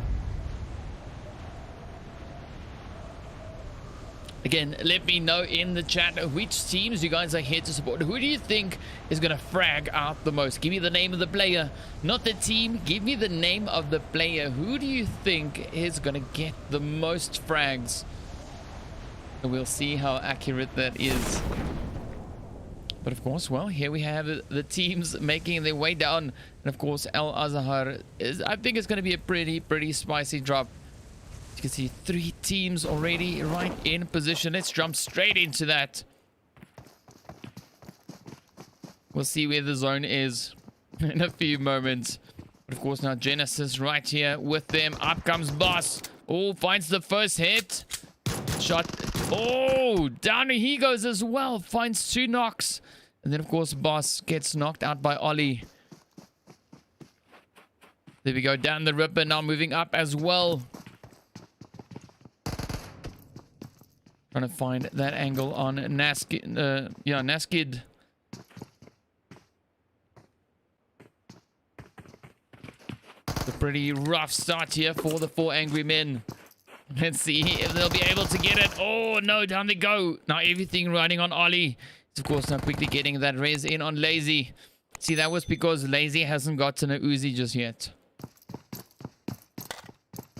Again, let me know in the chat which teams you guys are here to support. Who do you think is going to frag out the most? Give me the name of the player, not the team. Give me the name of the player. Who do you think is going to get the most frags? And we'll see how accurate that is. But of course, well, here we have the teams making their way down. And of course, El Azhar is, I think it's going to be a pretty spicy drop. You can see 3 teams already right in position. Let's jump straight into that. We'll see where the zone is in a few moments. But of course, now Genesis right here with them. Up comes Boss. Oh, finds the first hit. Shot. Oh, down he goes as well. Finds 2 knocks. And then, of course, Boss gets knocked out by Ollie. There we go. Down the ripper. Now moving up as well. Trying to find that angle on Naskid. Naskid. It's a pretty rough start here for the 4 Angry Men. Let's see if they'll be able to get it. Oh, no, down they go. Now everything riding on Ollie. Of course, now quickly getting that res in on Lazy. See, that was because Lazy hasn't gotten a Uzi just yet.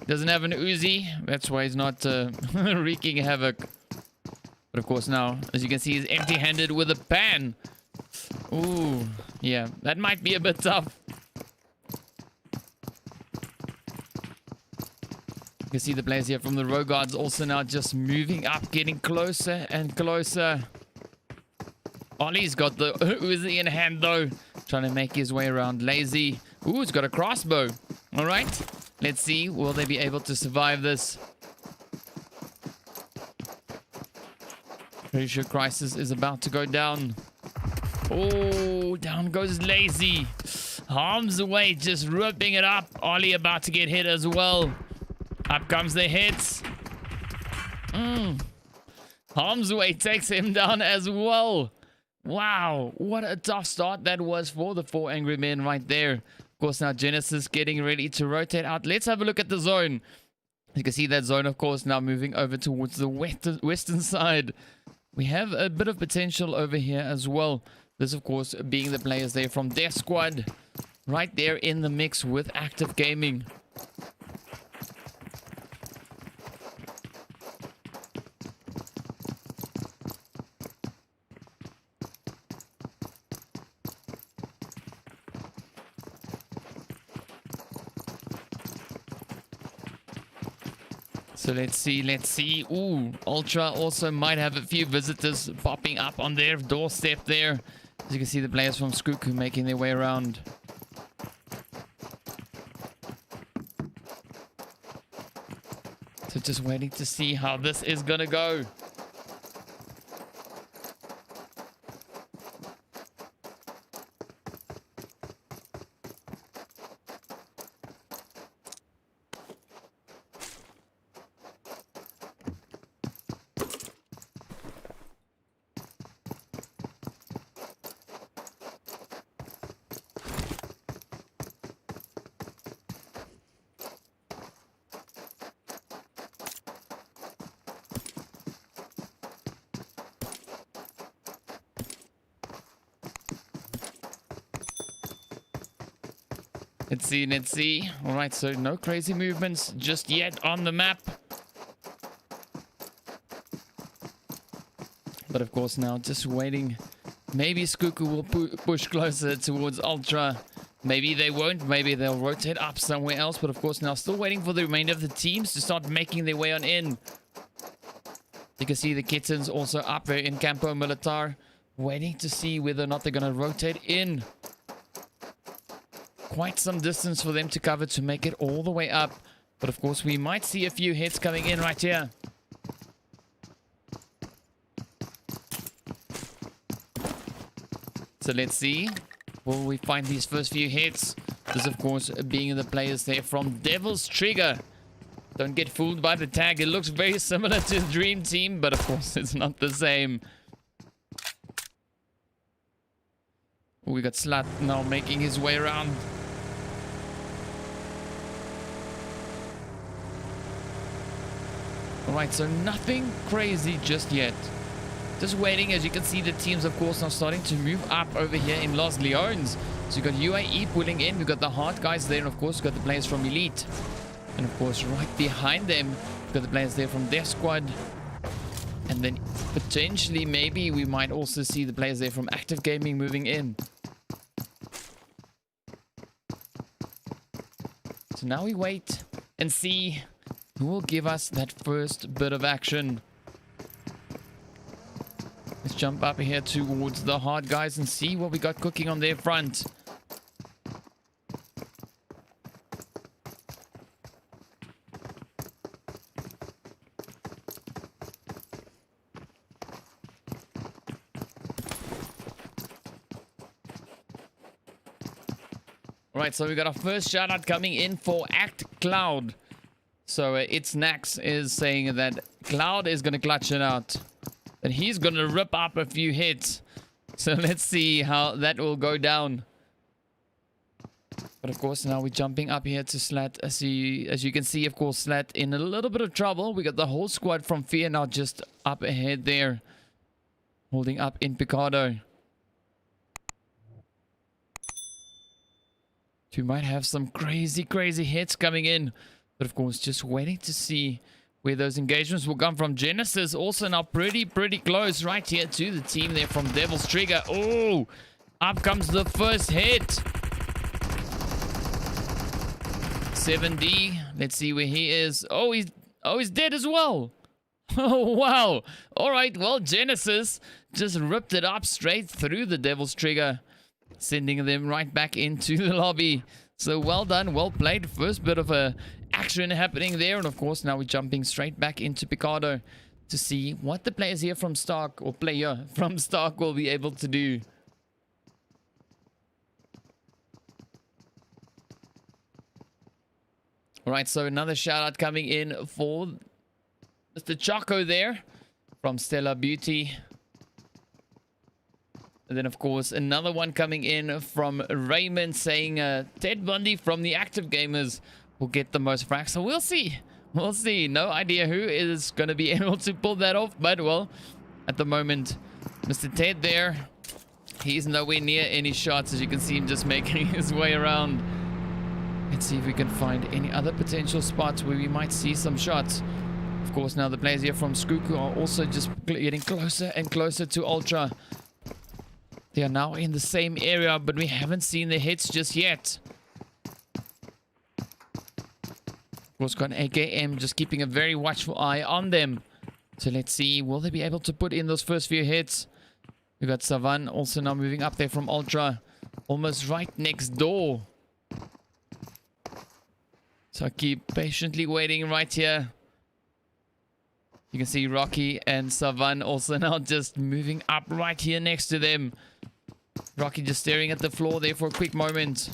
Doesn't have an Uzi. That's why he's not wreaking havoc. But of course now, as you can see, he's empty-handed with a pan. Ooh, yeah, that might be a bit tough. You can see the players here from the Rogue Guards also now just moving up, getting closer and closer. Ollie's got the Uzi in hand though, trying to make his way around Lazy. Ooh, he's got a crossbow. All right, let's see, will they be able to survive this? Pretty sure Crisis is about to go down. Oh, down goes Lazy. Harm's away, just ripping it up. Ollie about to get hit as well. Up comes the hits. Harm's way takes him down as well. Wow, what a tough start that was for the 4 Angry Men right there. Of course, now Genesis getting ready to rotate out. Let's have a look at the zone. You can see that zone, of course, now moving over towards the western side. We have a bit of potential over here as well. This, of course, being the players there from Death Squad. Right there in the mix with Active Gaming. So let's see. Ooh, Ultra also might have a few visitors popping up on their doorstep there. As you can see, the players from Skuku making their way around. So just waiting to see how this is gonna go. Let's see. All right, so no crazy movements just yet on the map. But of course now just waiting. Maybe Skuku will push closer towards Ultra. Maybe they won't. Maybe they'll rotate up somewhere else. But of course now still waiting for the remainder of the teams to start making their way on in. You can see the Kittens also up there in Campo Militar. Waiting to see whether or not they're going to rotate in. Quite some distance for them to cover to make it all the way up. But of course we might see a few hits coming in right here. So let's see. Will we find these first few hits? This, of course, being the players there from Devil's Trigger. Don't get fooled by the tag. It looks very similar to the Dream Team, but of course, it's not the same. We got Slut now making his way around. Alright, so nothing crazy just yet. Just waiting. As you can see, the teams, of course, are starting to move up over here in Los Leones. So you've got UAE pulling in. We've got the hard guys there. And, of course, we've got the players from Elite. And, of course, right behind them, we've got the players there from Death Squad. And then, potentially, maybe we might also see the players there from Active Gaming moving in. So now we wait and see who will give us that first bit of action. Let's jump up here towards the hard guys and see what we got cooking on their front. Alright, so we got our first shout out coming in for Act Cloud. So it's Nax is saying that Cloud is going to clutch it out. And he's going to rip up a few hits. So let's see how that will go down. But of course, now we're jumping up here to Slat. As you can see, of course, Slat in a little bit of trouble. We got the whole squad from Fear now just up ahead there. Holding up in Picardo. We might have some crazy hits coming in. But of course, just waiting to see where those engagements will come from. Genesis also now pretty close right here to the team there from Devil's Trigger. Oh, up comes the first hit. 7D. Let's see where he is. Oh, he's dead as well. Oh, wow. All right, well, Genesis just ripped it up straight through the Devil's Trigger, sending them right back into the lobby. So well done, well played. First bit of a action happening there. And of course, now we're jumping straight back into Picardo to see what the players here from Stark, or player from Stark, will be able to do. Alright, so another shout out coming in for Mr. Choco there from Stellar Beauty. And then, of course, another one coming in from Raymond saying Ted Bundy from the Active Gamers will get the most frags. So we'll see. We'll see. No idea who is going to be able to pull that off. But, well, at the moment, Mr. Ted there, he's nowhere near any shots. As you can see him just making his way around. Let's see if we can find any other potential spots where we might see some shots. Of course, now the players here from Skuku are also just getting closer and closer to Ultra. They are now in the same area, but we haven't seen the hits just yet. Of course, got an AKM just keeping a very watchful eye on them. So let's see, will they be able to put in those first few hits? We got Savan also now moving up there from Ultra, almost right next door. So I keep patiently waiting right here. You can see Rocky and Savan also now just moving up right here next to them. Rocky just staring at the floor there for a quick moment.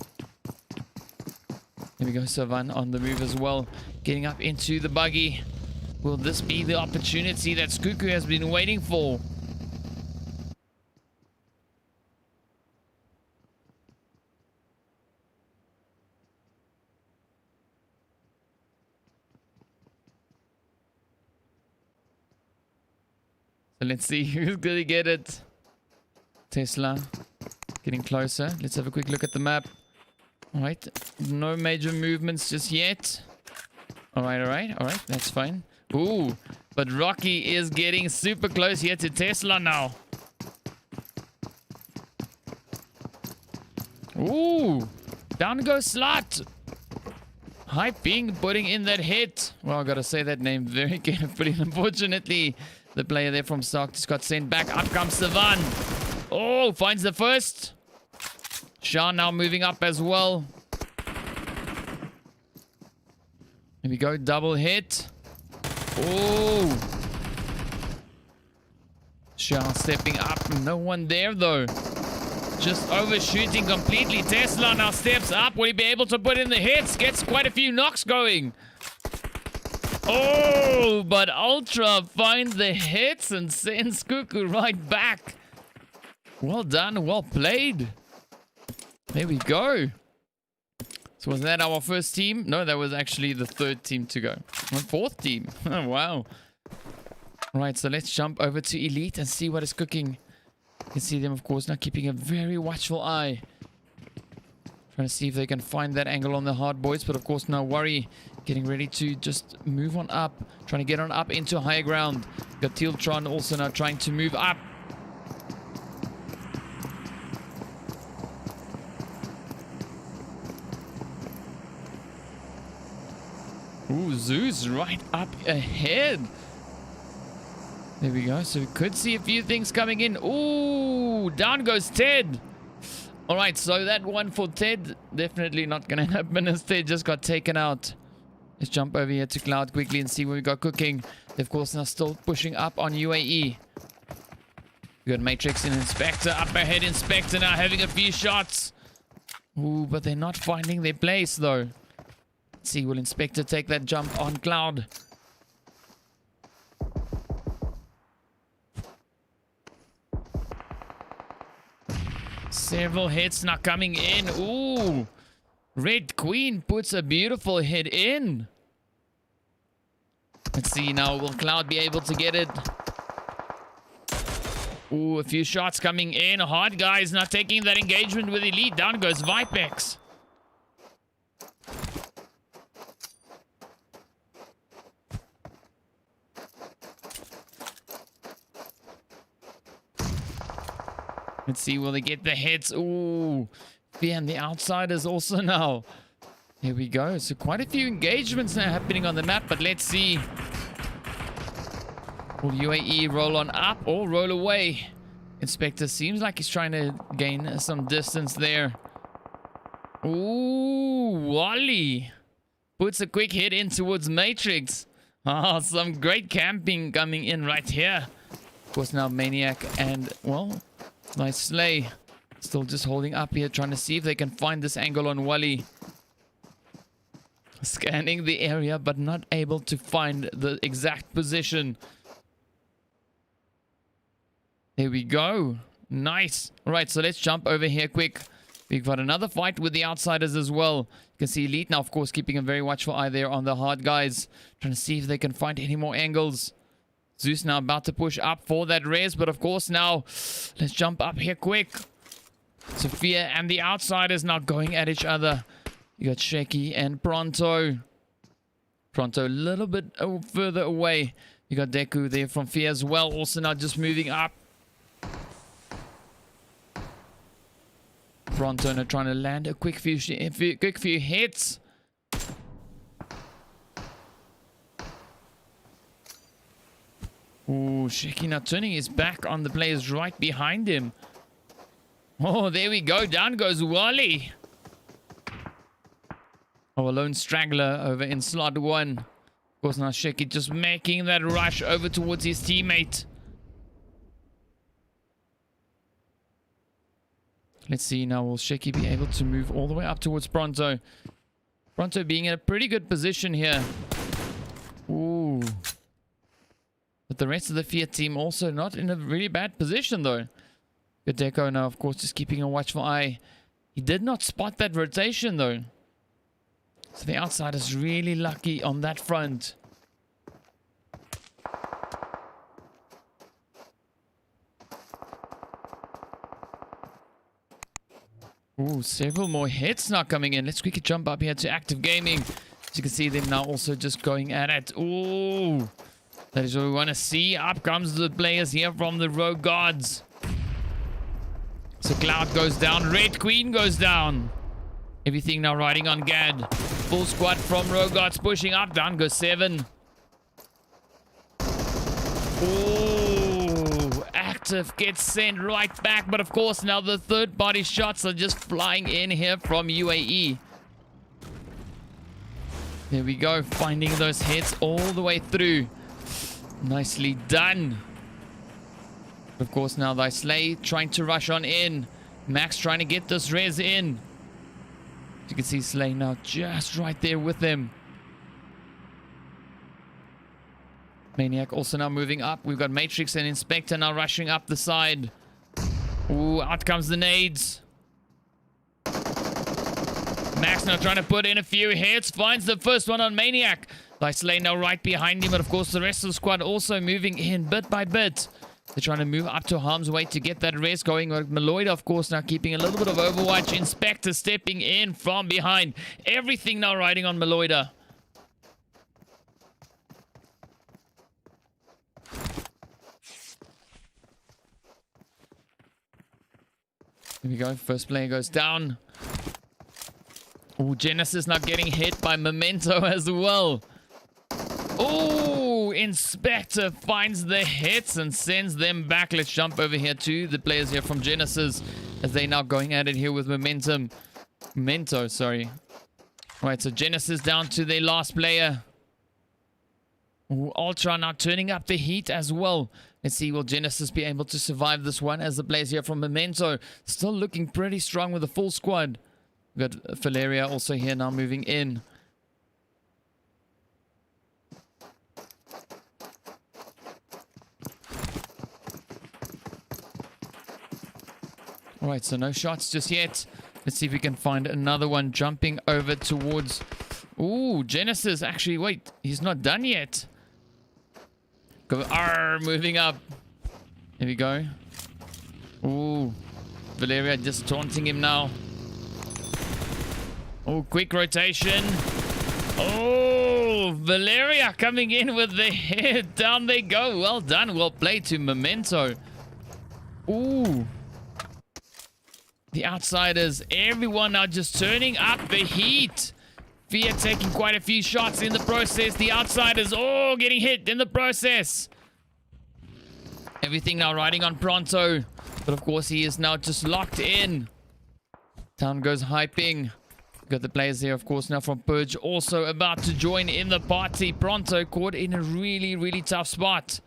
There we go, Savan on the move as well. Getting up into the buggy. Will this be the opportunity that Skuku has been waiting for? So let's see who's going to get it. Tesla getting closer. Let's have a quick look at the map. Alright, no major movements just yet. Alright, that's fine. Ooh, But Rocky is getting super close here to Tesla now. Ooh, down goes Slot. Hyping, putting in that hit. Well, I gotta say that name very carefully. Unfortunately, the player there from Stark just got sent back. Up comes Savan. Oh, finds the first. Sean now moving up as well. Here we go, double hit. Oh. Sean stepping up. No one there though. Just overshooting completely. Tesla now steps up. Will he be able to put in the hits? Gets quite a few knocks going. Oh, but Ultra finds the hits and sends Cuckoo right back. Well done. Well played. There we go. So was that our first team? No, that was actually the third team to go. Well, fourth team. Oh, wow. Right, so let's jump over to Elite and see what is cooking. You can see them, of course, now keeping a very watchful eye. Trying to see if they can find that angle on the hard boys. But, of course, no worry. Getting ready to just move on up. Trying to get on up into higher ground. Got Tealtron also now trying to move up. Ooh, Zeus right up ahead. There we go. So we could see a few things coming in. Ooh, down goes Ted. All right, so that one for Ted, definitely not going to happen as Ted just got taken out. Let's jump over here to Cloud quickly and see what we got cooking. They, of course, now still pushing up on UAE. We got Matrix and Inspector up ahead. Inspector now having a few shots. Ooh, but they're not finding their place, though. Let's see, will Inspector take that jump on Cloud? Several hits now coming in. Ooh. Red Queen puts a beautiful hit in. Let's see now. Will Cloud be able to get it? Ooh, a few shots coming in. Hard guys not taking that engagement with Elite. Down goes Vipex. Let's see, will they get the hits? Ooh. Yeah, and the Outsiders also now. Here we go. So quite a few engagements now happening on the map, but let's see. Will UAE roll on up or roll away? Inspector seems like he's trying to gain some distance there. Ooh, Wally puts a quick hit in towards Matrix. Ah, some great camping coming in right here. Of course, now Maniac and, well, nice Slay. Still just holding up here, trying to see if they can find this angle on Wally. Scanning the area, but not able to find the exact position. There we go. Nice. All right, so let's jump over here quick. We've got another fight with the Outsiders as well. You can see Elite now, of course, keeping a very watchful eye there on the hard guys. Trying to see if they can find any more angles. Zeus now about to push up for that res, but of course now, let's jump up here quick. Sophia and the Outsiders now going at each other. You got Shaky and Pronto. Pronto a little bit further away. You got Deku there from Fear as well. Also now just moving up. Pronto now trying to land a quick few hits. Ooh, Shaky now turning his back on the players right behind him. Oh, there we go. Down goes Wally. Oh, a lone straggler over in slot 1. Of course, now Shaky just making that rush over towards his teammate. Let's see now. Will Shaky be able to move all the way up towards Pronto? Pronto being in a pretty good position here. Ooh. But the rest of the Fiat team also not in a really bad position, though. Good Deco now, of course, just keeping a watchful eye. He did not spot that rotation, though. So the outside is really lucky on that front. Ooh, several more hits now coming in. Let's quickly jump up here to Active Gaming. As you can see them now also just going at it. Ooh. That is what we want to see. Up comes the players here from the Rogue Guards. So Cloud goes down. Red Queen goes down. Everything now riding on Gad. Full squad from Rogue Guards pushing up. Down goes 7. Oh, Active gets sent right back. But of course now the third party shots are just flying in here from UAE. There we go. Finding those hits all the way through. Nicely done. Of course, now thy Slay trying to rush on in. Max trying to get this res in. You can see Slay now just right there with him. Maniac also now moving up. We've got Matrix and Inspector now rushing up the side. Ooh, out comes the nades. Max now trying to put in a few hits. Finds the first one on Maniac. Thy Slay now right behind him. But of course, the rest of the squad also moving in bit by bit. They're trying to move up to harm's way to get that res going. Meloida, of course, now keeping a little bit of overwatch. Inspector stepping in from behind. Everything now riding on Meloida. Here we go. First player goes down. Oh, Genesis now getting hit by Memento as well. Oh, Inspector finds the hits and sends them back. Let's jump over here to the players here from Genesis as they now going at it here with Memento, sorry. All right, so Genesis down to their last player. Ooh, Ultra now turning up the heat as well. Let's see, will Genesis be able to survive this one as the players here from Memento still looking pretty strong with a full squad. We've got Valeria also here now moving in. All right, so no shots just yet. Let's see if we can find another one jumping over towards... Ooh, Genesis. Actually, wait. He's not done yet. Go, moving up. Here we go. Ooh, Valeria just taunting him now. Oh, quick rotation. Oh, Valeria coming in with the hit. Down they go. Well done. Well played to Memento. Ooh. The outsiders, everyone now just turning up the heat. Fear taking quite a few shots in the process. The outsiders all getting hit in the process. Everything now riding on Pronto. But of course he is now just locked in. Town goes hyping. Got the players here, of course, now from Purge also about to join in the party. Pronto caught in a really, really tough spot.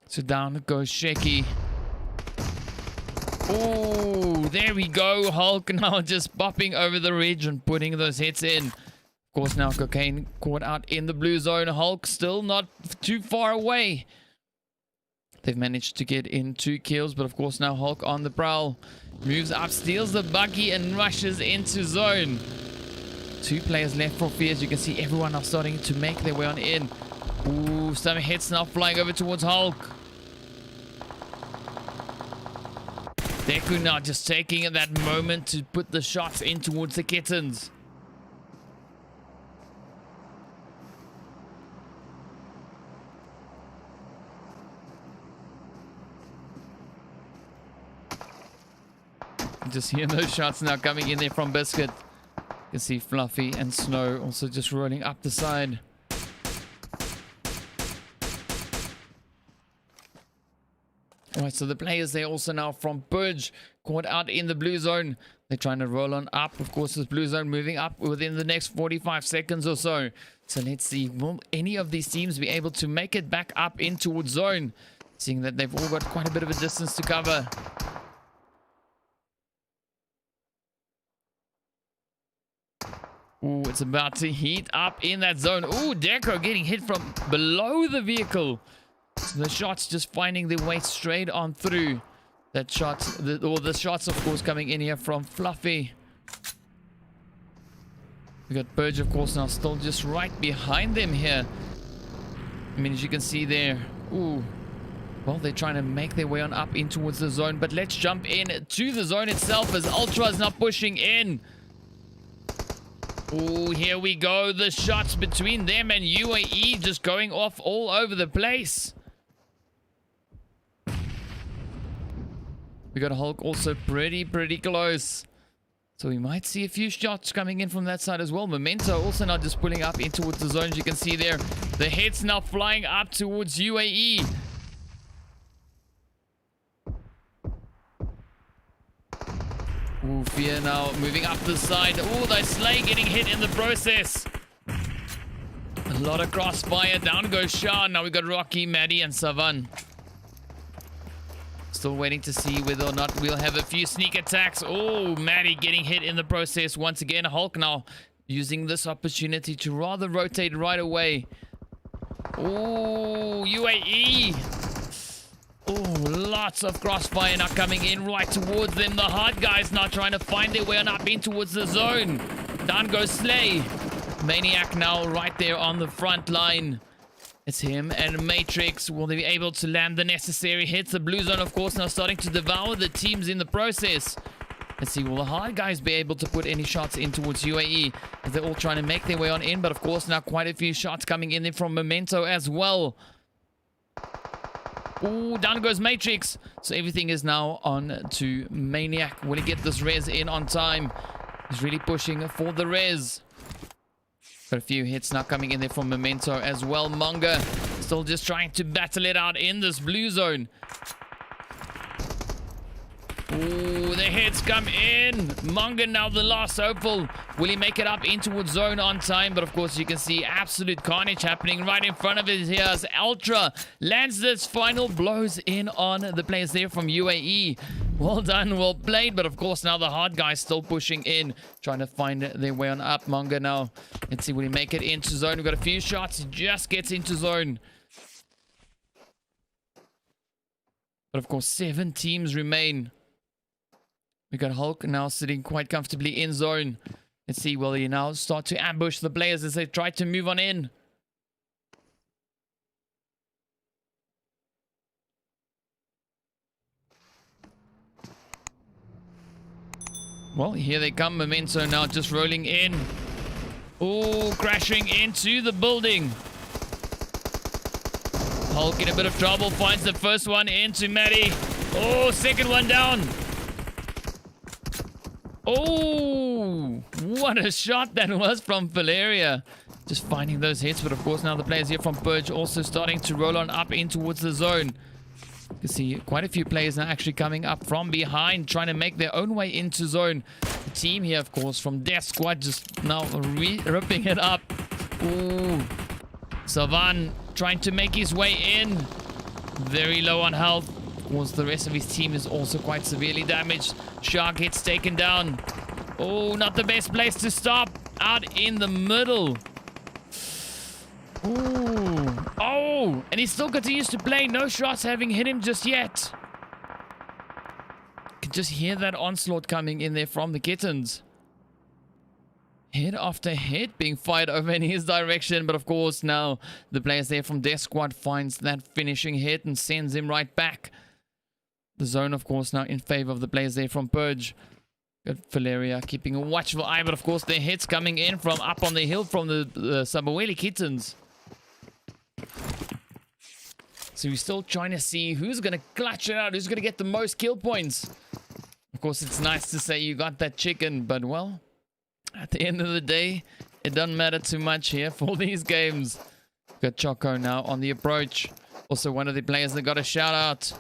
So down goes Sheki. Oh, there we go. Hulk now just popping over the ridge and putting those hits in. Of course, now Cocaine caught out in the blue zone. Hulk still not too far away. They've managed to get in 2 kills, but of course now Hulk on the prowl. Moves up, steals the buggy and rushes into zone. 2 players left for Fears. You can see everyone now starting to make their way on in. Ooh, some hits now flying over towards Hulk. Deku now just taking that moment to put the shots in towards the kittens. Just hear those shots now coming in there from Biscuit. You can see Fluffy and Snow also just rolling up the side. Alright, so the players there also now from Purge caught out in the blue zone. They're trying to roll on up. Of course, this blue zone moving up within the next 45 seconds or so. So let's see, will any of these teams be able to make it back up in towards zone? Seeing that they've all got quite a bit of a distance to cover. Ooh, it's about to heat up in that zone. Ooh, Deco getting hit from below the vehicle. So the shots just finding their way straight on through. That shot, the shots, of course, coming in here from Fluffy. We got Purge, of course, now still just right behind them here. I mean, as you can see there. Ooh. Well, they're trying to make their way on up in towards the zone. But let's jump in to the zone itself as Ultra is now pushing in. Oh, here we go. The shots between them and UAE just going off all over the place. We got Hulk also pretty close. So we might see a few shots coming in from that side as well. Memento also now just pulling up in towards the zones. You can see there, the hits now flying up towards UAE. Ooh, Fear now moving up the side. Ooh, the Slay getting hit in the process. A lot of crossfire. Down goes Shah. Now we got Rocky, Maddie, and Savan. Still waiting to see whether or not we'll have a few sneak attacks. Oh, Maddie getting hit in the process once again. Hulk now using this opportunity to rather rotate right away. Oh, UAE. Oh, lots of crossfire now coming in right towards them. The hard guys now trying to find their way on up in towards the zone. Down goes Slay. Maniac now right there on the front line. It's him and Matrix. Will they be able to land the necessary hits? The blue zone, of course, now starting to devour the teams in the process. Let's see, will the hard guys be able to put any shots in towards UAE? As they're all trying to make their way on in. But, of course, now quite a few shots coming in there from Memento as well. Ooh, down goes Matrix. So everything is now on to Maniac. Will he get this res in on time? He's really pushing for the res. Got a few hits now coming in there from Memento as well. Monga still just trying to battle it out in this blue zone. Ooh, the hits come in. Monga now the last hopeful. Will he make it up in towards zone on time? But of course you can see absolute carnage happening right in front of us here as Ultra lands this final blows in on the players there from UAE. Well done, well played. But of course now the hard guys still pushing in, trying to find their way on up. Monga now. Let's see, will he make it into zone? We've got a few shots. He just gets into zone. But of course 7 teams remain. We got Hulk now sitting quite comfortably in zone. Let's see, will he now start to ambush the players as they try to move on in? Well, here they come. Memento now just rolling in. Oh, crashing into the building. Hulk in a bit of trouble. Finds the first one into Maddie. Oh, second one down. Oh, what a shot that was from Valeria. Just finding those hits. But of course now the players here from Purge also starting to roll on up in towards the zone. You can see quite a few players now actually coming up from behind, trying to make their own way into zone. The team here, of course, from Death Squad just now ripping it up. Ooh. Savan trying to make his way in. Very low on health. Of course, the rest of his team is also quite severely damaged. Shark gets taken down. Oh, not the best place to stop. Out in the middle. Ooh. Oh, and he still continues to play. No shots having hit him just yet. Can just hear that onslaught coming in there from the kittens. Hit after hit being fired over in his direction. But of course now the players there from Death Squad finds that finishing hit and sends him right back. The zone, of course, now in favor of the players there from Purge. Got Valeria keeping a watchful eye. But of course the hits coming in from up on the hill from the Sabaweli kittens. So we're still trying to see who's going to clutch it out, who's going to get the most kill points. Of course, it's nice to say you got that chicken, but well, at the end of the day, it doesn't matter too much here for these games. Got Choco now on the approach. Also, one of the players that got a shout out.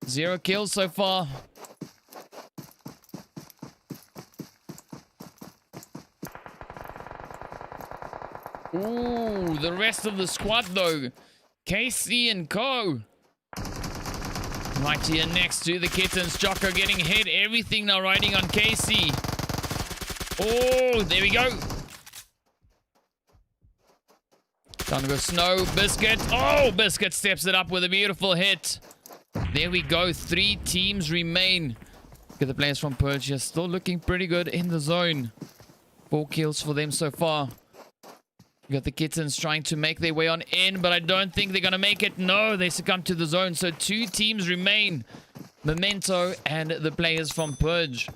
0 kills so far. Ooh, the rest of the squad though. KC and Co. Right here next to the kittens. Choco getting hit. Everything now riding on KC. Oh, there we go. Time to go Snow. Biscuit. Oh, Biscuit steps it up with a beautiful hit. There we go. 3 teams remain. Look at the players from Purge here. Still looking pretty good in the zone. 4 kills for them so far. We got the kittens trying to make their way on in, but I don't think they're going to make it. No, they succumb to the zone. So 2 teams remain. Memento and the players from Purge.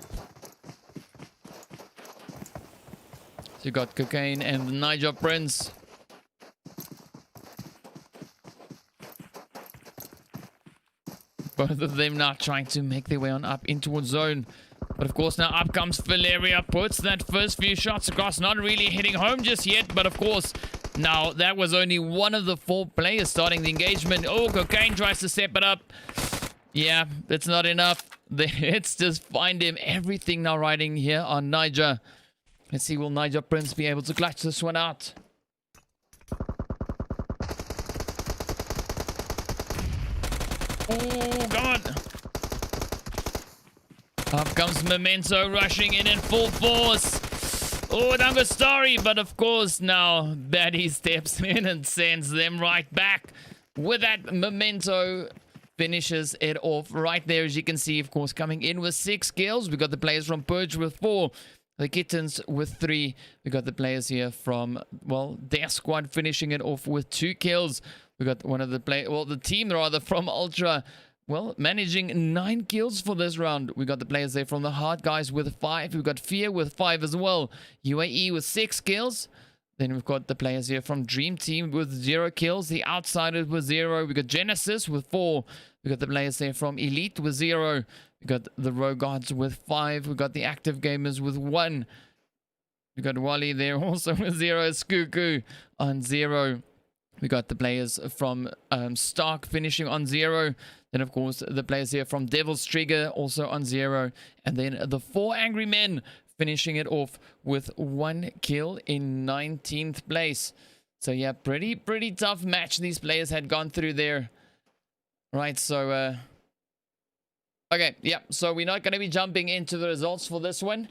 So you got Cocaine and the Niger Prince. Both of them now trying to make their way on up in towards zone. But of course now up comes Valeria, puts that first few shots across, not really hitting home just yet, but of course now that was only one of the 4 players starting the engagement. Oh, Cocaine tries to step it up. Yeah, it's not enough. The hits just find him. Everything now riding here on Niger. Let's see, will Niger Prince be able to clutch this one out? Oh, God. Up comes Memento rushing in full force. Oh, another story. But of course, now Batty steps in and sends them right back. With that, Memento finishes it off right there. As you can see, of course, coming in with 6 kills. We got the players from Purge with 4. The Kittens with 3. We got the players here from, well, their squad finishing it off with 2 kills. We got one of the the team rather from Ultra, well, managing 9 kills for this round. We got the players there from the Hard Guys with 5. We've got Fear with 5 as well. UAE with 6 kills. Then we've got the players here from Dream Team with 0 kills. The Outsiders with 0. We got Genesis with 4. We got the players there from Elite with 0. We got the Rogods with 5. We got the Active Gamers with 1. We got Wally there also with 0. Skuku on 0. We got the players from Stark finishing on 0. Then, of course, the players here from Devil's Trigger also on 0. And then the 4 Angry Men finishing it off with 1 kill in 19th place. So, yeah, pretty tough match these players had gone through there. Right, so... okay, yeah, so we're not going to be jumping into the results for this one.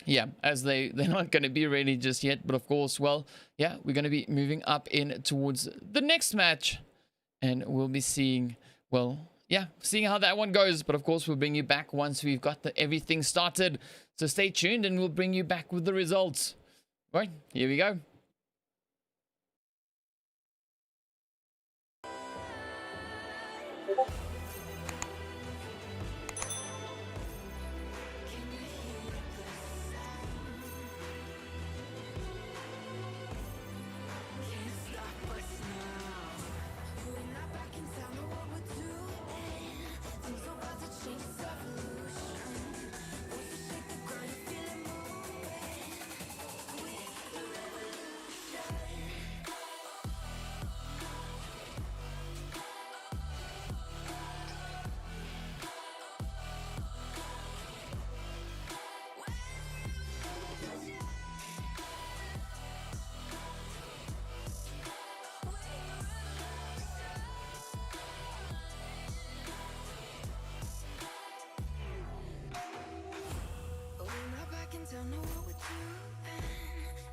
Yeah, as they're not going to be ready just yet. But of course, well, yeah, we're going to be moving up in towards the next match. And we'll be seeing, well, yeah, seeing how that one goes. But of course, we'll bring you back once we've got everything started. So stay tuned and we'll bring you back with the results. Right, here we go. Don't know what we're doing.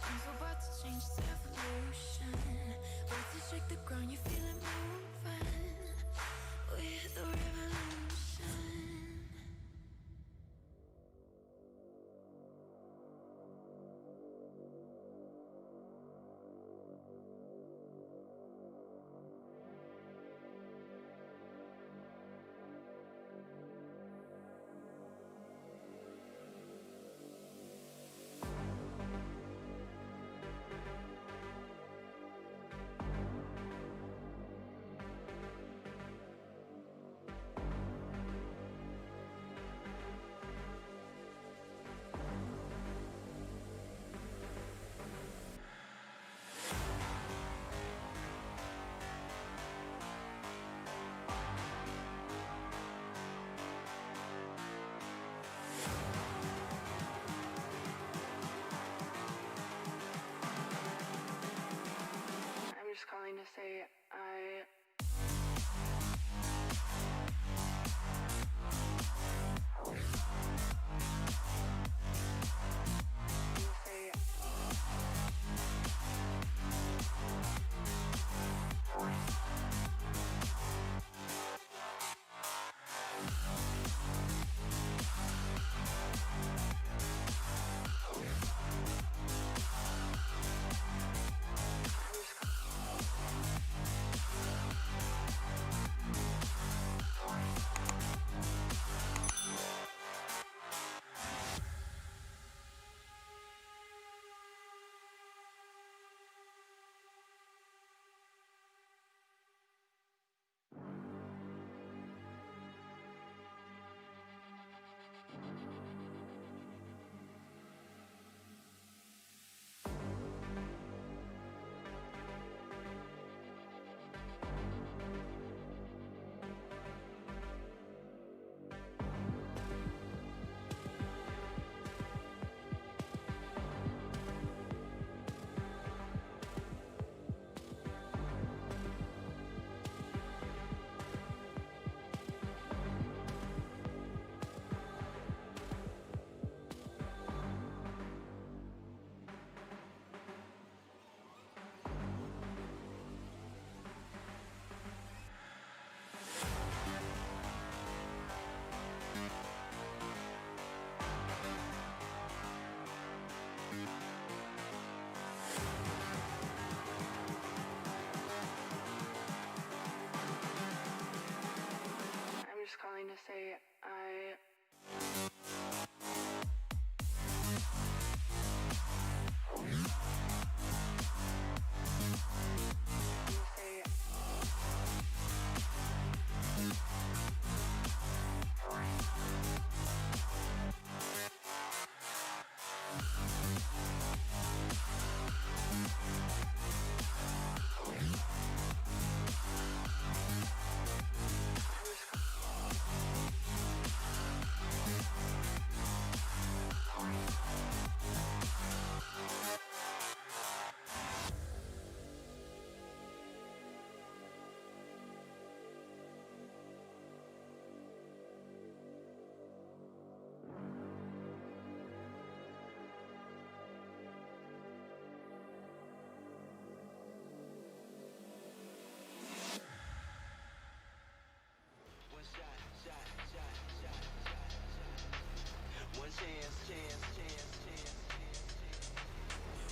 I'm so about to change this evolution. Once you shake the ground, you feel it moving with the revolution. I'm just calling to say calling to say I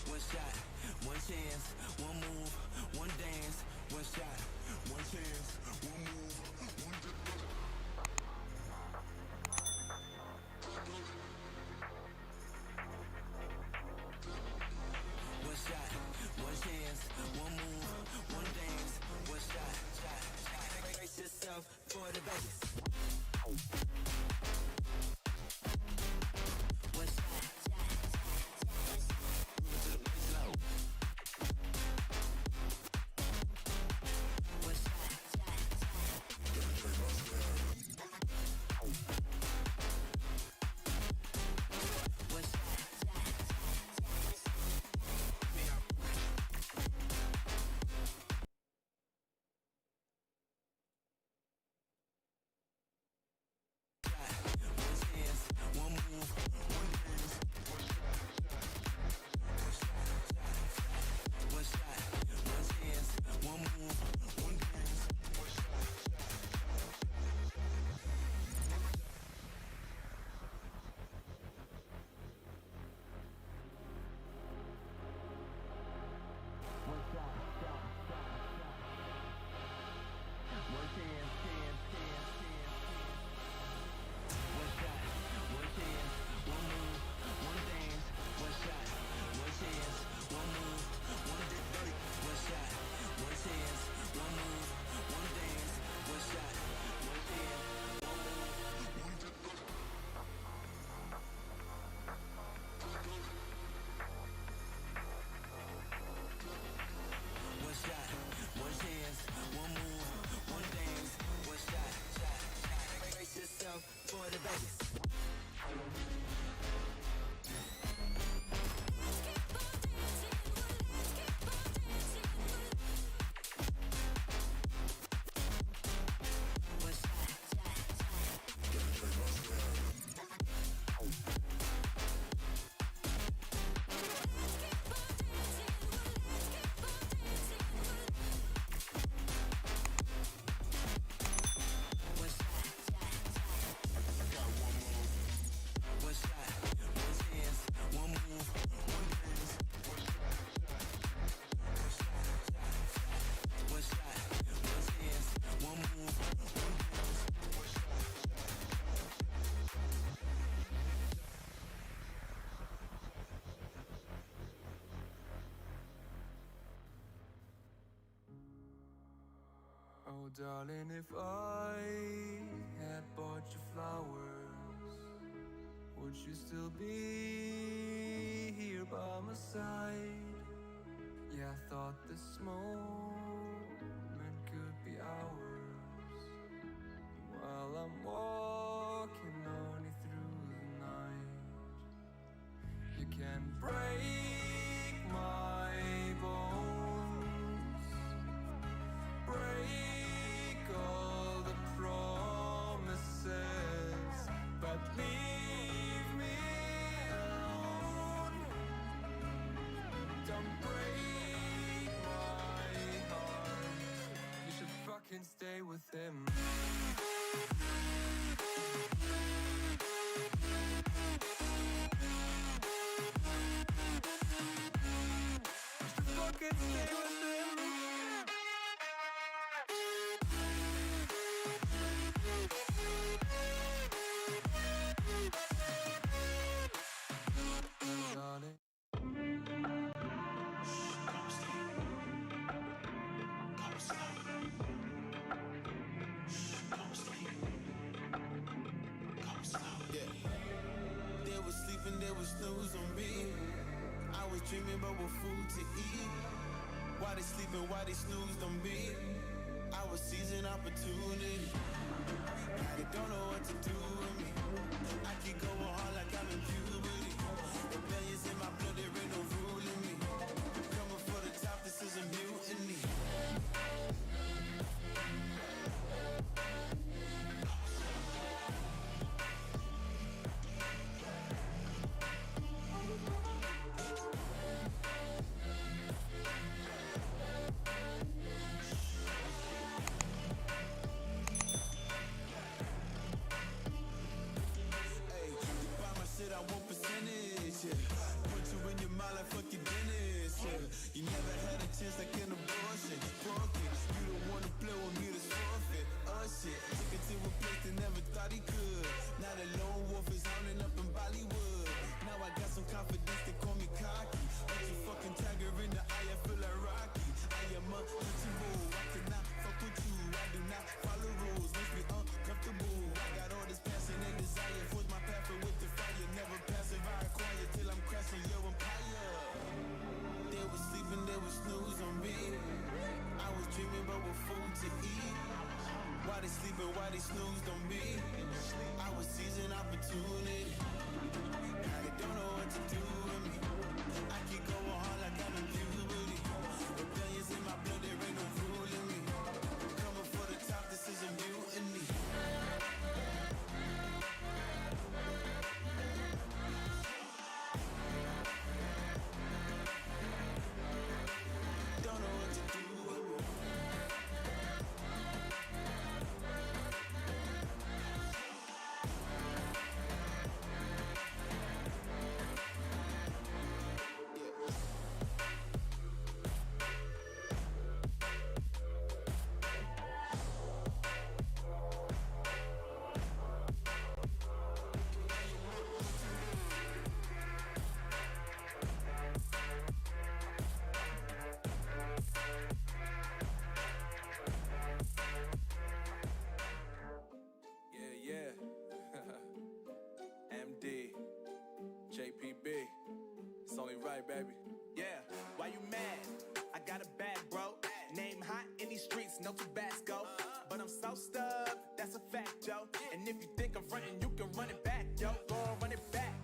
One shot, one chance, one move, one dance. One shot, one chance, one move, one dance. One shot, one chance, one move, one dance. One shot, brace yourself for the Vegas. One shot. For the Vegas. Oh, darling, if I had bought you flowers, would you still be here by my side? Yeah, I thought this moment could be ours, while I'm walking on you through the night. You can break my bones, break all the promises, but leave me alone. Don't break my heart. You should fucking stay with him. You should fucking stay with him. would snooze on me. I was dreaming about what food to eat. Why they sleeping, why they snoozed on me. I was seizing opportunity. Now they don't know what to do with me. I keep going hard like I'm in puberty. The billions in my blood, there ain't no ruling me. Coming for the top, this is a mutiny. I want percentage, yeah. Put you in your mind like fuck your dentist, yeah. You never had a chance like an abortion. Broke it, you don't wanna play with me, that's forfeit. Oh shit, took it to a place that never thought he could. Now the lone wolf is hounding up in Bollywood. Now I got some confidence, they call me cocky. Put your fucking tiger in the eye, I feel like Rocky. I am untouchable, I cannot fuck with you. I do not follow rules, makes me uncomfortable. I got all this passion and desire, force my path with the fire. Never passive, I acquire till I'm crashing your empire. They was sleeping, they was snooze on me. I was dreaming about what food to eat. Why they sleeping, why they snoozed on me. I was seizing opportunity. Now they don't know what to do with me. I keep going hard like I'm in puberty. The billions in my blood, there ain't no ruling me. Coming for the top, this is a mutiny. Don't know what to do with me. Yeah. MD, JPB, it's only right, baby. Yeah, why you mad? I got a bag, bro. Name hot in these streets, no Tabasco. But I'm so stubbed, that's a fact, yo. And if you think I'm frontin', you can run it back, yo. Go on, run it back.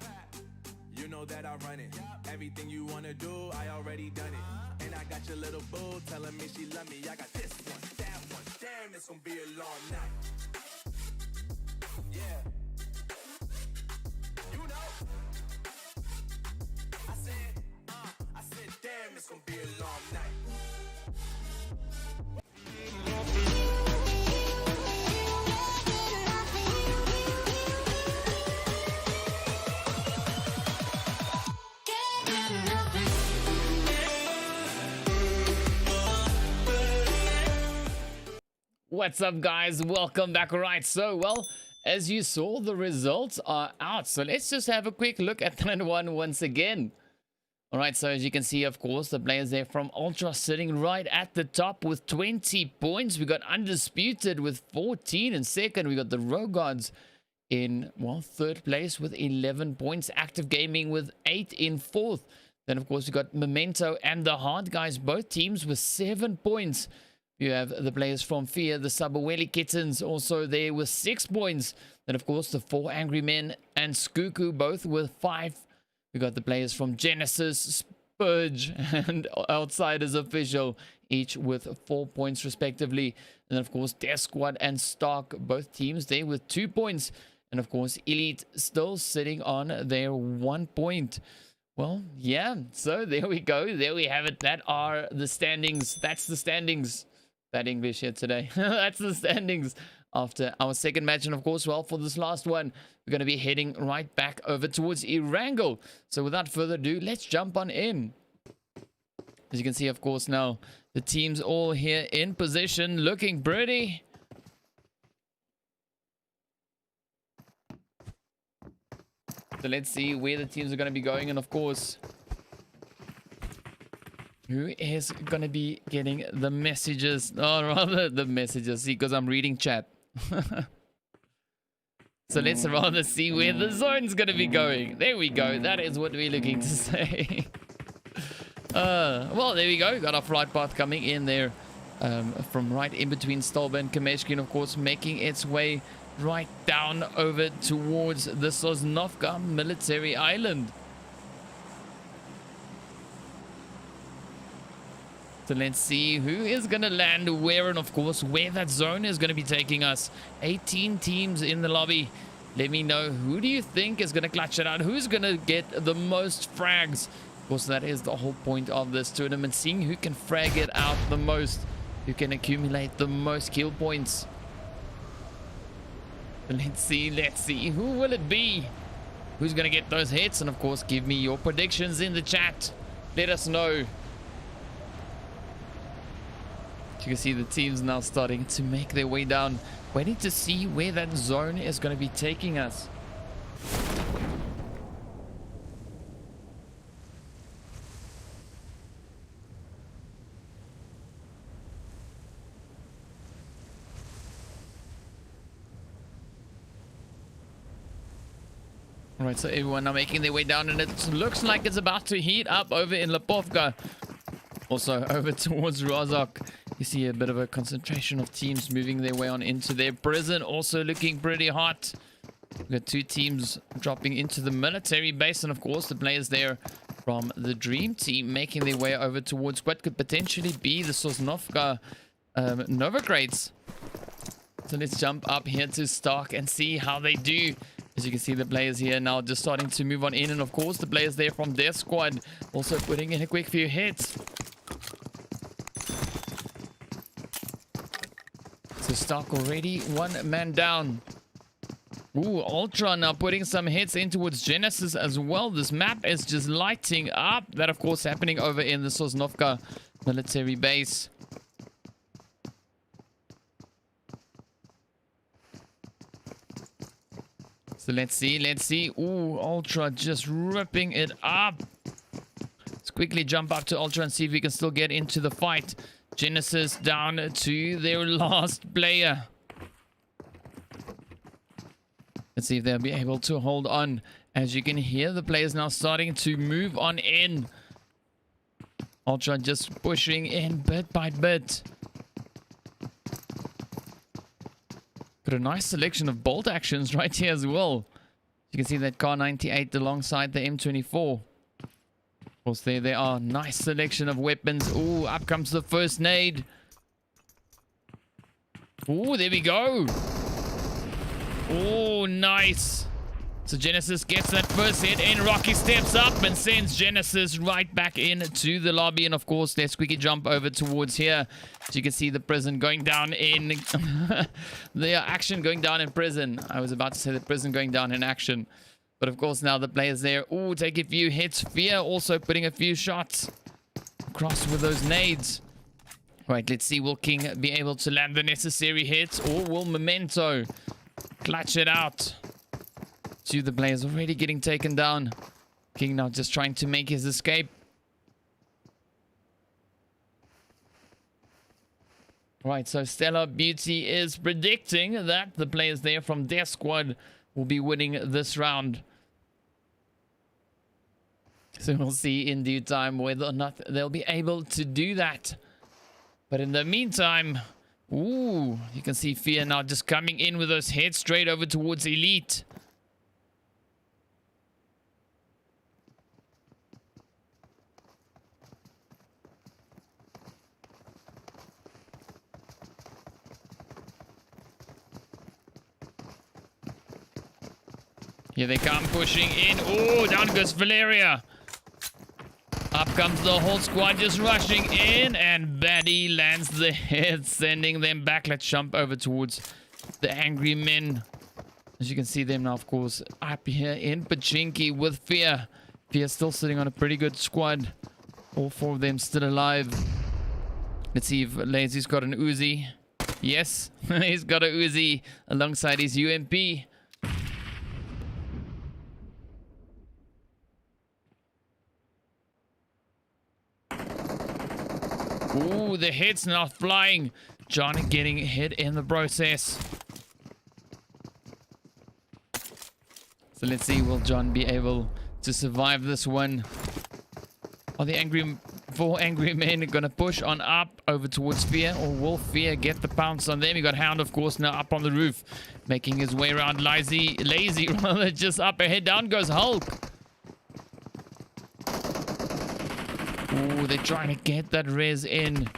You know that I run it. Everything you wanna do, I already done it. And I got your little boo telling me she love me. I got this one, that one. Damn, it's gonna be a long night. Yeah. You know. I said, damn, it's gonna be a long night. What's up, guys? Welcome back. Alright, so, well, as you saw, the results are out. So let's just have a quick look at that one once again. Alright, so as you can see, of course, the players there from Ultra sitting right at the top with 20 points. We got Undisputed with 14 in second. We got the Rogods in, well, third place with 11 points. Active Gaming with 8 in fourth. Then, of course, we got Memento and the Hard Guys, both teams with 7 points. You have the players from Fear, the Sabaweli Kittens, also there with 6 points. Then, of course, the 4 Angry Men and Skuku, both with 5. We got the players from Genesis, Spurge, and Outsiders Official, each with 4 points respectively. And then, of course, Death Squad and Stark, both teams there with 2 points. And, of course, Elite still sitting on their 1 point. Well, yeah, so there we go. There we have it. That are the standings. That's the standings. Bad English here today. That's the standings after our second match. And of course, well, for this last one, we're going to be heading right back over towards Erangel. So without further ado, let's jump on in. As you can see, of course, now the teams all here in position, looking pretty. So let's see where the teams are going to be going. And of course, who is going to be getting the messages? Or rather, the messages. See, because I'm reading chat. So let's rather see where the zone's going to be going. There we go. That is what we're looking to say. Well, there we go. Got our flight path coming in there from right in between Stolba and Kameshki, and of course making its way right down over towards the Sosnovka military island. So let's see who is going to land where, and of course where that zone is going to be taking us. 18 teams in the lobby. Let me know, who do you think is going to clutch it out? Who's going to get the most frags? Of course, that is the whole point of this tournament. Seeing who can frag it out the most. Who can accumulate the most kill points. Let's see. Who will it be? Who's going to get those hits? And of course, give me your predictions in the chat. Let us know. You can see the teams now starting to make their way down. Waiting to see where that zone is going to be taking us. Alright, so everyone now making their way down, and it looks like it's about to heat up over in Lipovka. Also over towards Rozhok. You see a bit of a concentration of teams moving their way on into their prison. Also looking pretty hot. We've got two teams dropping into the military base, and of course the players there from the Dream Team making their way over towards what could potentially be the Sosnovka Novogrades. So let's jump up here to Stark and see how they do. As you can see, the players here now just starting to move on in, and of course the players there from their squad also putting in a quick few hits. So Stark already one man down. Ooh, Ultra now putting some hits in towards Genesis as well. This map is just lighting up. That of course happening over in the Sosnovka military base. So let's see. Ooh, Ultra just ripping it up. Let's quickly jump up to Ultra and see if we can still get into the fight. Genesis down to their last player. Let's see if they'll be able to hold on. As you can hear, the players now starting to move on in. Ultra just pushing in bit by bit. Got a nice selection of bolt actions right here as well. You can see that Car 98 alongside the M24. Of course, there they are. Nice selection of weapons. Ooh, up comes the first nade. Ooh, there we go. Oh, nice. So Genesis gets that first hit in. Rocky steps up and sends Genesis right back into the lobby. And of course, let's quickly jump over towards here. So you can see the prison going down in... the action going down in prison. I was about to say the prison going down in action. But of course, now the players there. Ooh, take a few hits. Fear also putting a few shots across with those nades. Right, let's see. Will King be able to land the necessary hits? Or will Memento clutch it out? Two the players already getting taken down. King now just trying to make his escape. Right, so Stellar Beauty is predicting that the players there from their squad will be winning this round. So we'll see in due time whether or not they'll be able to do that. But in the meantime, ooh, you can see Fear now just coming in with those heads straight over towards Elite. Here they come, pushing in. Oh, down goes Valeria. Up comes the whole squad just rushing in. And Batty lands the hit, sending them back. Let's jump over towards the Angry Men. As you can see them now, of course, up here in Pachinki with Fear. Fear still sitting on a pretty good squad. All four of them still alive. Let's see if Lazy's got an Uzi. Yes, he's got a Uzi alongside his UMP. Ooh, the hits now flying. John getting hit in the process. So let's see, will John be able to survive this one? Are the four angry men going to push on up over towards Fear, or will Fear get the pounce on them? You got Hound, of course, now up on the roof, making his way around. Lazy rather, just up ahead. Down goes Hulk. Oh, they're trying to get that res in.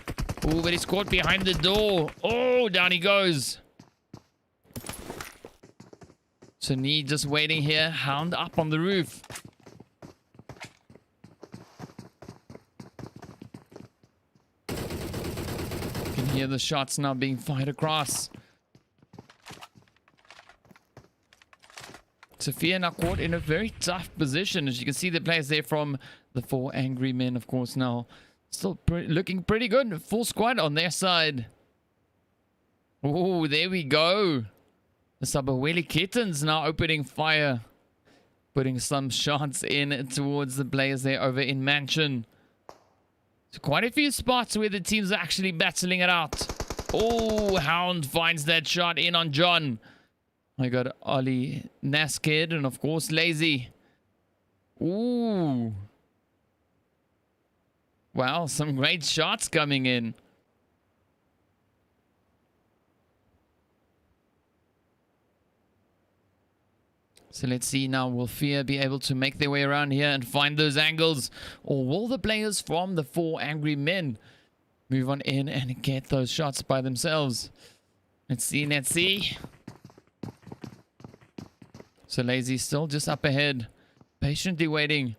Oh, but he's caught behind the door. Oh, down he goes. So Nee just waiting here. Hound up on the roof. You can hear the shots now being fired across. Sophia now caught in a very tough position. As you can see, the players there from the four angry men, of course, now still looking pretty good. Full squad on their side. Oh, there we go. The Sabaweli Kittens now opening fire. Putting some shots in towards the players there over in Mansion. So quite a few spots where the teams are actually battling it out. Oh, Hound finds that shot in on John. I got Ollie, Naskid, and of course Lazy. Ooh. Wow, some great shots coming in. So let's see now, will Fear be able to make their way around here and find those angles? Or will the players from the four angry men move on in and get those shots by themselves? Let's see, let's see. So Lazy still just up ahead, patiently waiting.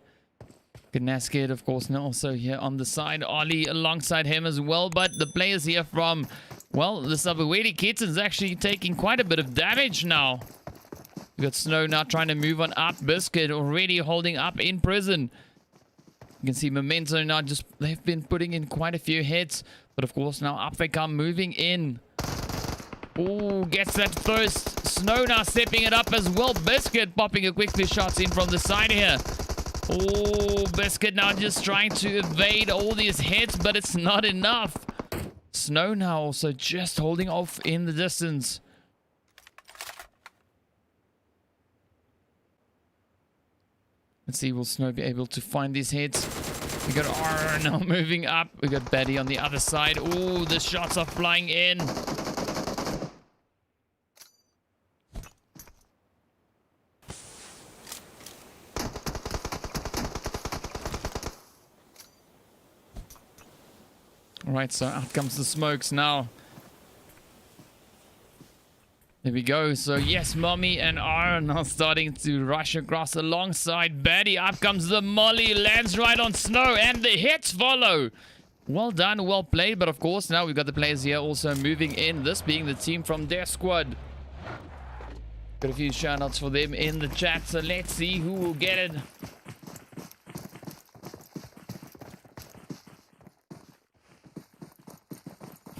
Gnaskid, of course, now also here on the side. Ollie alongside him as well. But the players here from, well, the Sabaweli Kittens actually taking quite a bit of damage now. We got Snow now trying to move on up. Biscuit already holding up in prison. You can see Memento now just, they've been putting in quite a few hits. But of course now up they come, moving in. Oh, gets that first. Snow now stepping it up as well. Biscuit popping a quick few shots in from the side here. Oh, Biscuit now just trying to evade all these hits, but it's not enough. Snow now also just holding off in the distance. Let's see, will Snow be able to find these hits? We got R now moving up. We got Betty on the other side. Oh, the shots are flying in. Alright, so out comes the smokes now. There we go. So yes, Mommy and R are now starting to rush across alongside Betty. Up comes the Molly, lands right on Snow, and the hits follow. Well done, well played. But of course, now we've got the players here also moving in. This being the team from their squad. Got a few shout outs for them in the chat. So let's see who will get it.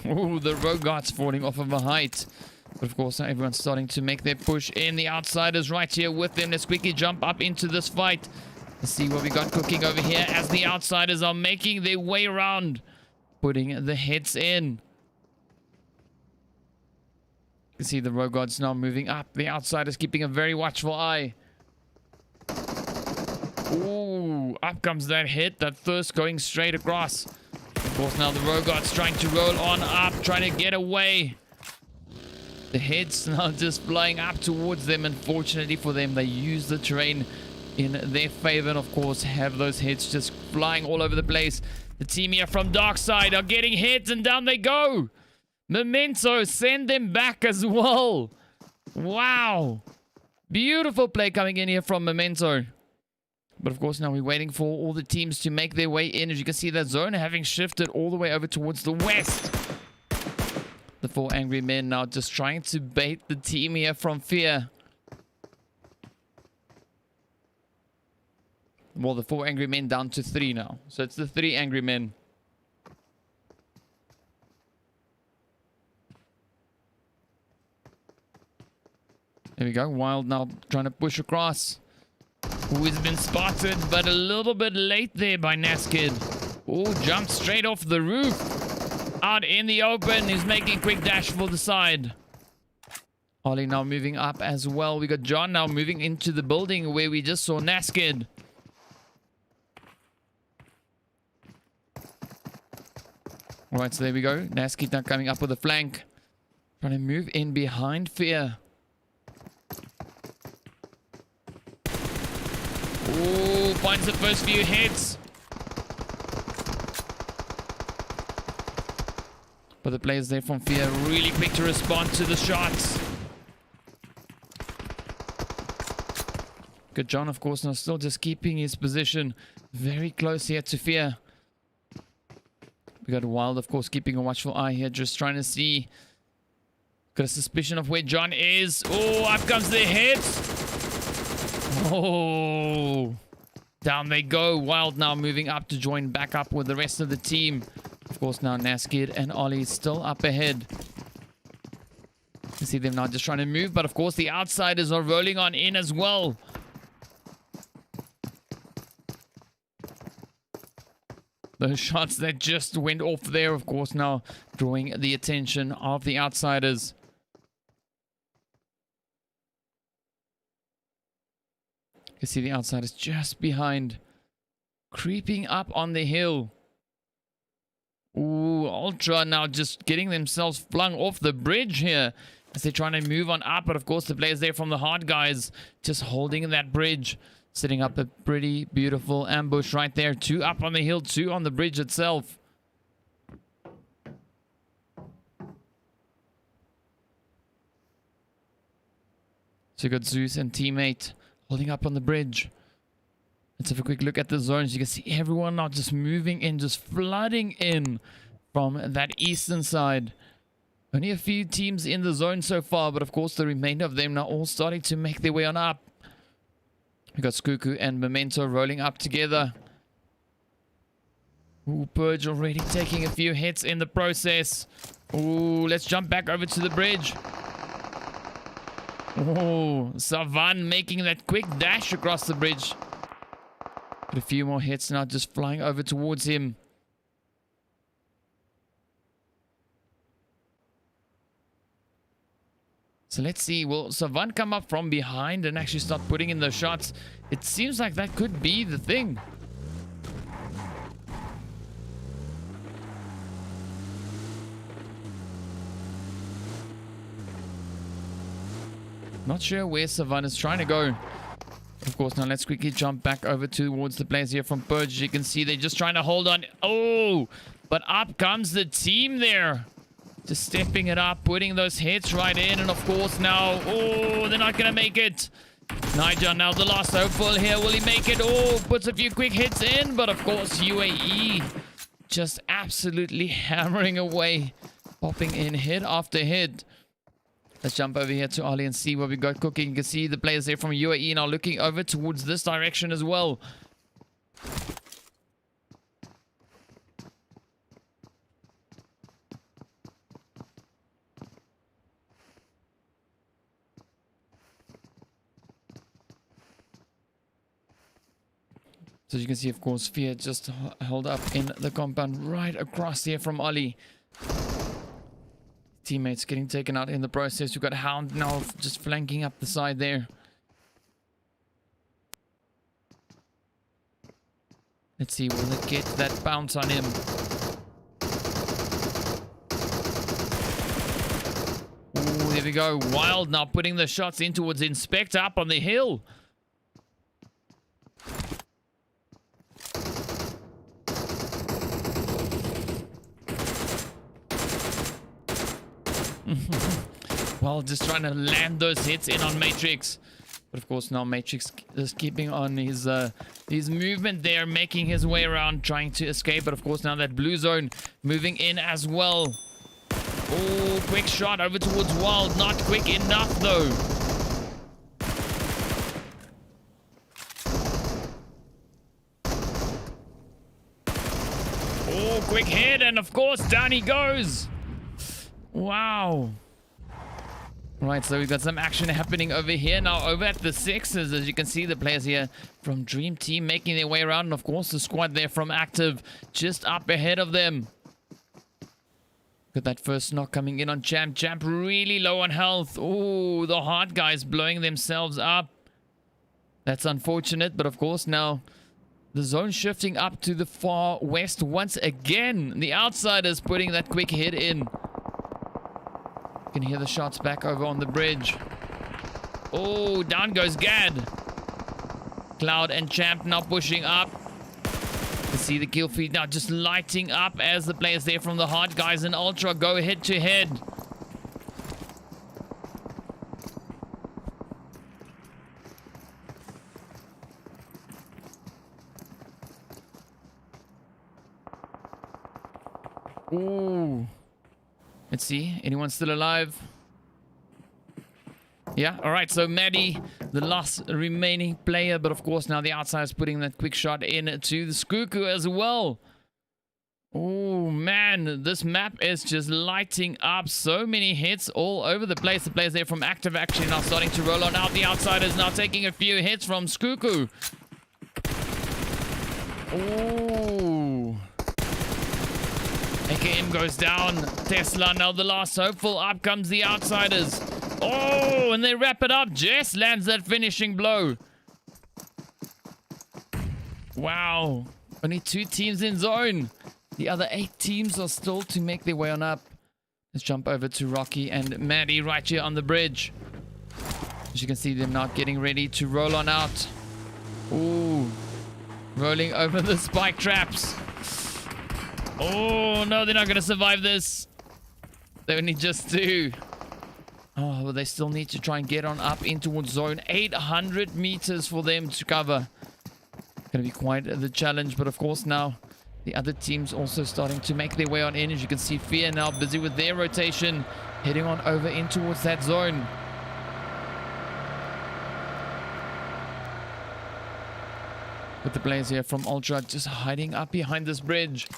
Oh, the Rogots falling off of a height. But of course, now everyone's starting to make their push in. The Outsiders right here with them. Let's quickly jump up into this fight. Let's see what we got cooking over here as the Outsiders are making their way around. Putting the hits in. You can see the Rogots now moving up. The Outsiders keeping a very watchful eye. Ooh, up comes that hit. That thirst going straight across. Of course, now the Rogots trying to roll on up, trying to get away. The hits now just flying up towards them. Unfortunately for them, they use the terrain in their favor. And of course, have those hits just flying all over the place. The team here from Darkside are getting hits and down they go. Memento, send them back as well. Wow. Beautiful play coming in here from Memento. But of course, now we're waiting for all the teams to make their way in. As you can see, that zone having shifted all the way over towards the west. The four angry men now just trying to bait the team here from Fear. Well, the four angry men down to 3 now. So it's the 3 angry men. There we go. Wild now trying to push across. Who has been spotted, but a little bit late there by Naskid. Oh, jumped straight off the roof. Out in the open. He's making a quick dash for the side. Ollie now moving up as well. We got John now moving into the building where we just saw Naskid. Alright, so there we go. Naskid now coming up with a flank. Trying to move in behind Fear. Ooh, finds the first few hits. But the players there from Fear really quick to respond to the shots. Good John, of course, now still just keeping his position very close here to Fear. We got Wild, of course, keeping a watchful eye here, just trying to see. Got a suspicion of where John is. Oh, up comes the hit. Oh, down they go. Wild now moving up to join back up with the rest of the team. Of course, now Naskid and Ollie still up ahead. You see them now just trying to move, but of course the outsiders are rolling on in as well. Those shots that just went off there, of course, now drawing the attention of the outsiders. You see the outsiders just behind, creeping up on the hill. Ooh, Ultra now just getting themselves flung off the bridge here as they're trying to move on up. But of course, the players there from the hard guys just holding that bridge, setting up a pretty beautiful ambush right there. 2 up on the hill, 2 on the bridge itself. So you got Zeus and teammate holding up on the bridge. Let's have a quick look at the zones. You can see everyone now just moving in, just flooding in from that eastern side. Only a few teams in the zone so far, but of course the remainder of them now all starting to make their way on up. We got Skuku and Memento rolling up together. Ooh, Purge already taking a few hits in the process. Ooh, let's jump back over to the bridge. Oh, Savan making that quick dash across the bridge. Got a few more hits now just flying over towards him. So let's see, will Savan come up from behind and actually start putting in those shots? It seems like that could be the thing. Not sure where Savan is trying to go. Of course, now let's quickly jump back over towards the players here from Purge. You can see they're just trying to hold on. Oh, but up comes the team there. Just stepping it up, putting those hits right in. And of course now, oh, they're not going to make it. Niger now the last hopeful here. Will he make it? Oh, puts a few quick hits in. But of course, UAE just absolutely hammering away. Popping in hit after hit. Let's jump over here to Ollie and see what we got cooking. You can see the players there from UAE now looking over towards this direction as well. So you can see, of course, Fear just held up in the compound right across here from Ollie. Teammates getting taken out in the process. We've got Hound now just flanking up the side there. Let's see, will it get that bounce on him? Ooh, there we go. Wild now putting the shots in towards Inspector up on the hill. Well, just trying to land those hits in on Matrix. But of course now Matrix just keeping on his movement there, making his way around, trying to escape. But of course now that blue zone moving in as well. Oh, quick shot over towards Wild. Not quick enough though. Oh, quick hit, and of course down he goes. Wow. Right, so we've got some action happening over here now, over at the Sixes. As you can see, the players here from Dream Team making their way around. And of course, the squad there from Active just up ahead of them. Got that first knock coming in on Champ. Champ really low on health. Oh, the hard guys blowing themselves up. That's unfortunate, but of course now the zone shifting up to the far west once again. The outsiders putting that quick hit in. You can hear the shots back over on the bridge. Oh, down goes Gad. Cloud and Champ now pushing up. You see the kill feed now just lighting up as the players there from the hard guys and Ultra go head to head. Ooh. Let's see. Anyone still alive? Yeah. All right. So Maddie, the last remaining player. But of course, now the outside is putting that quick shot in to the Skuku as well. Oh, man. This map is just lighting up. So many hits all over the place. The players there from Active actually now starting to roll on out. The outsiders now taking a few hits from Skuku. Oh. AKM goes down. Tesla now the last hopeful. Up comes the outsiders. Oh, and they wrap it up. Jess lands that finishing blow. Wow. Only 2 teams in zone. The other 8 teams are still to make their way on up. Let's jump over to Rocky and Maddie right here on the bridge. As you can see them now getting ready to roll on out. Ooh. Rolling over the spike traps. Oh, no, they're not going to survive this. They only just 2. Oh, but they still need to try and get on up in towards zone. 800 meters for them to cover. Going to be quite the challenge, but of course now the other teams also starting to make their way on in. As you can see, Fear now busy with their rotation, heading on over in towards that zone. With the players here from Ultra just hiding up behind this bridge.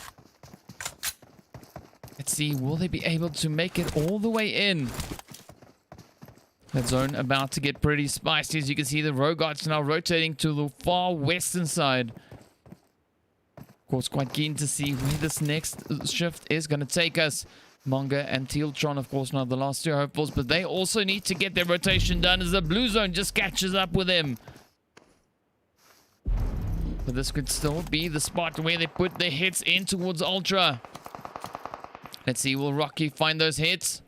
Let's see, will they be able to make it all the way in? That zone about to get pretty spicy. As you can see, the Rogots now rotating to the far western side. Of course, quite keen to see where this next shift is going to take us. Manga and Tealtron, of course, now the last 2 hopefuls, but they also need to get their rotation done as the blue zone just catches up with them. But this could still be the spot where they put their hits in towards Ultra. Let's see, will Rocky find those hits?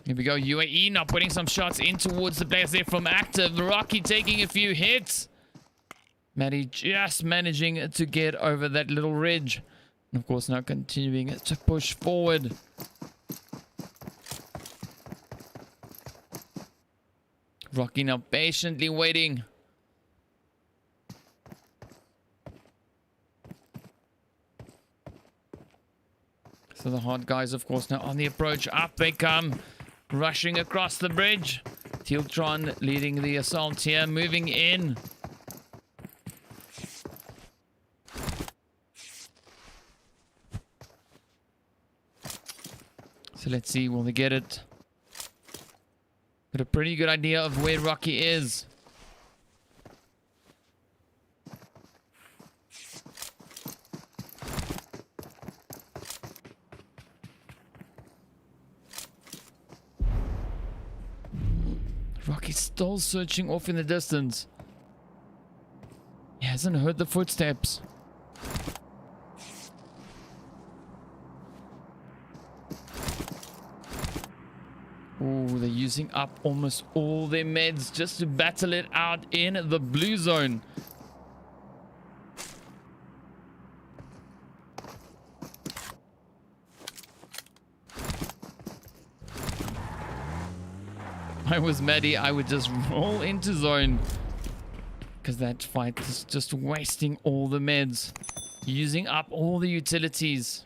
Here we go, UAE now putting some shots in towards the players there from Active. Rocky taking a few hits. Maddie just managing to get over that little ridge. And of course now continuing to push forward. Rocky now patiently waiting. So the hard guys, of course, now on the approach. Up they come. Rushing across the bridge. Tealtron leading the assault here. Moving in. So let's see. Will they get it? Got a pretty good idea of where Rocky is. Rocky's still searching off in the distance. He hasn't heard the footsteps. Oh, they're using up almost all their meds just to battle it out in the blue zone. If I was Maddie, I would just roll into zone. Because that fight is just wasting all the meds. Using up all the utilities.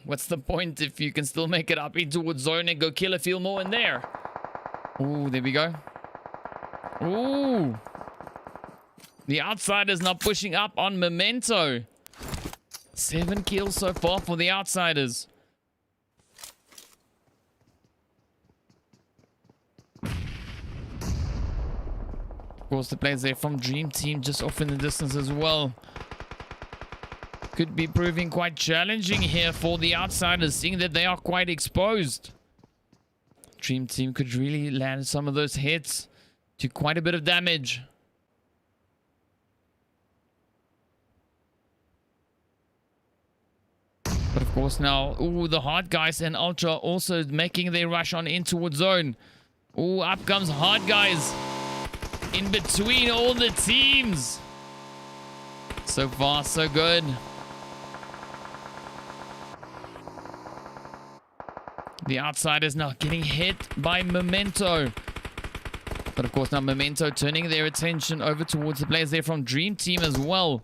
What's the point if you can still make it up in towards zone and go kill a few more in there? Ooh, there we go. Ooh. The outsiders now pushing up on Memento. 7 kills so far for the outsiders. Of course, the players there from Dream Team just off in the distance as well. could be proving quite challenging here for the outsiders, seeing that they are quite exposed. Dream Team could really land some of those hits to quite a bit of damage. But of course now, the Hard Guys and Ultra also making their rush on in towards zone. Up comes Hard Guys in between all the teams. So far, so good. The outsiders now getting hit by Memento. But of course now Memento turning their attention over towards the players there from Dream Team as well.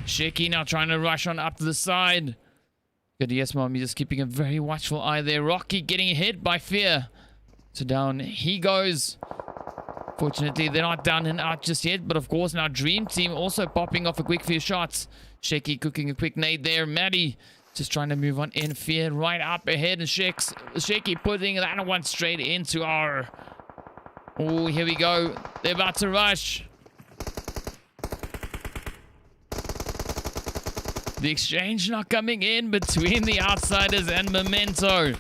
Shaky now trying to rush on up to the side. Good, yes, Mommy just keeping a very watchful eye there. Rocky getting hit by Fear. So down he goes. Fortunately, they're not down and out just yet. But of course now Dream Team also popping off a quick few shots. Shaky cooking a quick nade there. Maddie just trying to move on in. Fear right up ahead. And Shaky putting that one straight into our... here we go. They're about to rush. The exchange not coming in between the outsiders and Memento.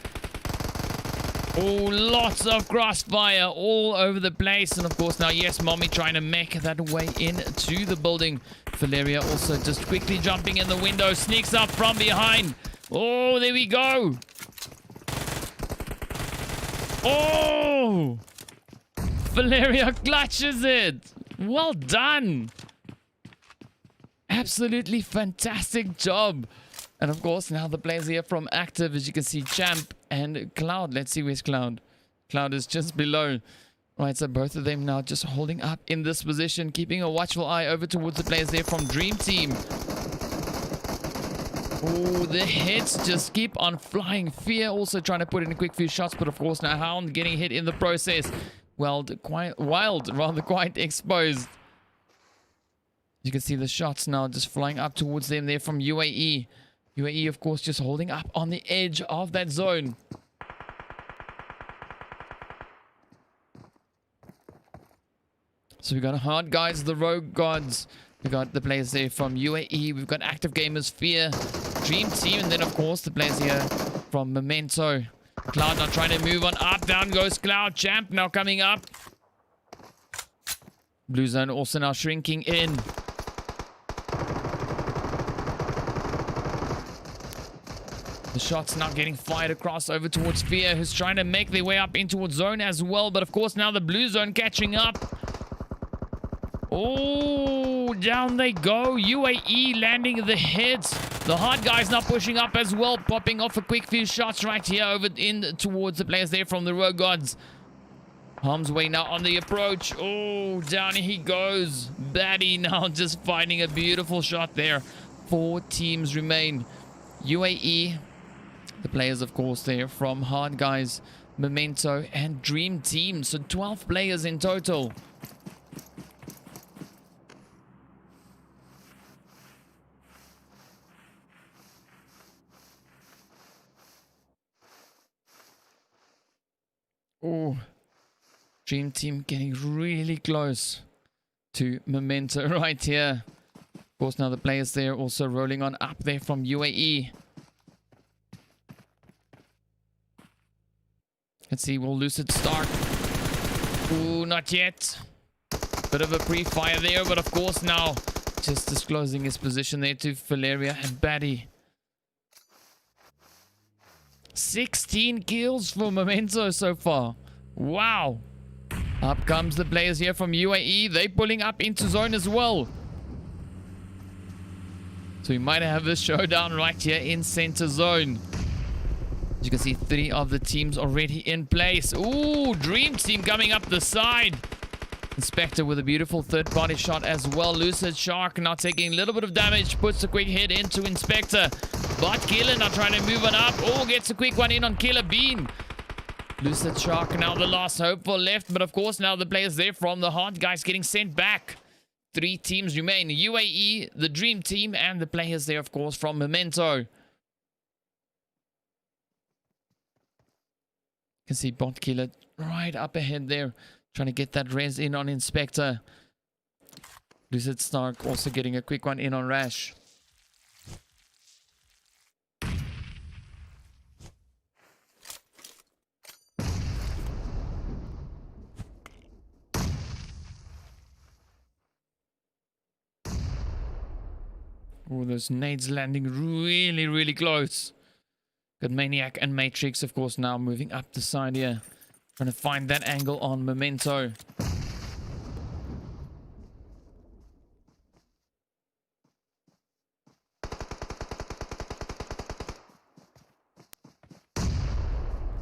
Lots of crossfire all over the place. And of course now, yes, Mommy trying to make that way into the building. Valeria also just quickly jumping in the window. Sneaks up from behind. There we go. Valeria clutches it. Well done. Absolutely fantastic job. And of course now the players here from Active, as you can see, Champ and Cloud. Let's see, where's Cloud. Cloud is just below. Right, so both of them now just holding up in this position, keeping a watchful eye over towards the players there from Dream Team. The hits just keep on flying. Fear also trying to put in a quick few shots, but of course now Hound getting hit in the process. Quite exposed. You can see the shots now just flying up towards them there from UAE. UAE, of course, just holding up on the edge of that zone. So we got Hard Guys, the Rogue Gods. We got the players there from UAE. We've got Active Gamers, Fear, Dream Team, and then, of course, the players here from Memento. Cloud now trying to move on up. Down goes Cloud. Champ now coming up. Blue Zone also now shrinking in. The shots now getting fired across over towards Fear, who's trying to make their way up in towards zone as well. But of course now the Blue Zone catching up. Down they go. UAE landing the hits. The Hard Guys now pushing up as well, popping off a quick few shots right here over in towards the players there from the Rogue Gods. Harm's way now on the approach. Down he goes. Batty now just finding a beautiful shot there. 4 teams remain. UAE, the players, of course, there from Hard Guys, Memento, and Dream Team. So 12 players in total. Dream Team getting really close to Memento right here. Of course, now the players there also rolling on up there from UAE. Let's see, will Lucid start? Not yet. Bit of a pre-fire there, but of course now just disclosing his position there to Valeria and Batty. 16 kills for Memento so far. Wow. Up comes the players here from UAE. They pulling up into zone as well. So we might have a showdown right here in center zone. As you can see, 3 of the teams already in place. Dream Team coming up the side. Inspector with a beautiful third-party shot as well. Lucid Shark now taking a little bit of damage. Puts a quick hit into Inspector. But Killer now trying to move on up. Gets a quick one in on Killer Bean. Lucid Shark now the last hope for left. But of course now the players there from the Hard Guys getting sent back. 3 teams remain. UAE, the Dream Team, and the players there, of course, from Memento. You can see Bot Killer right up ahead there. Trying to get that res in on Inspector. Lucid Stark also getting a quick one in on Rash. Oh, those nades landing really, really close. Got Maniac and Matrix, of course, now moving up the side here. Trying to find that angle on Memento.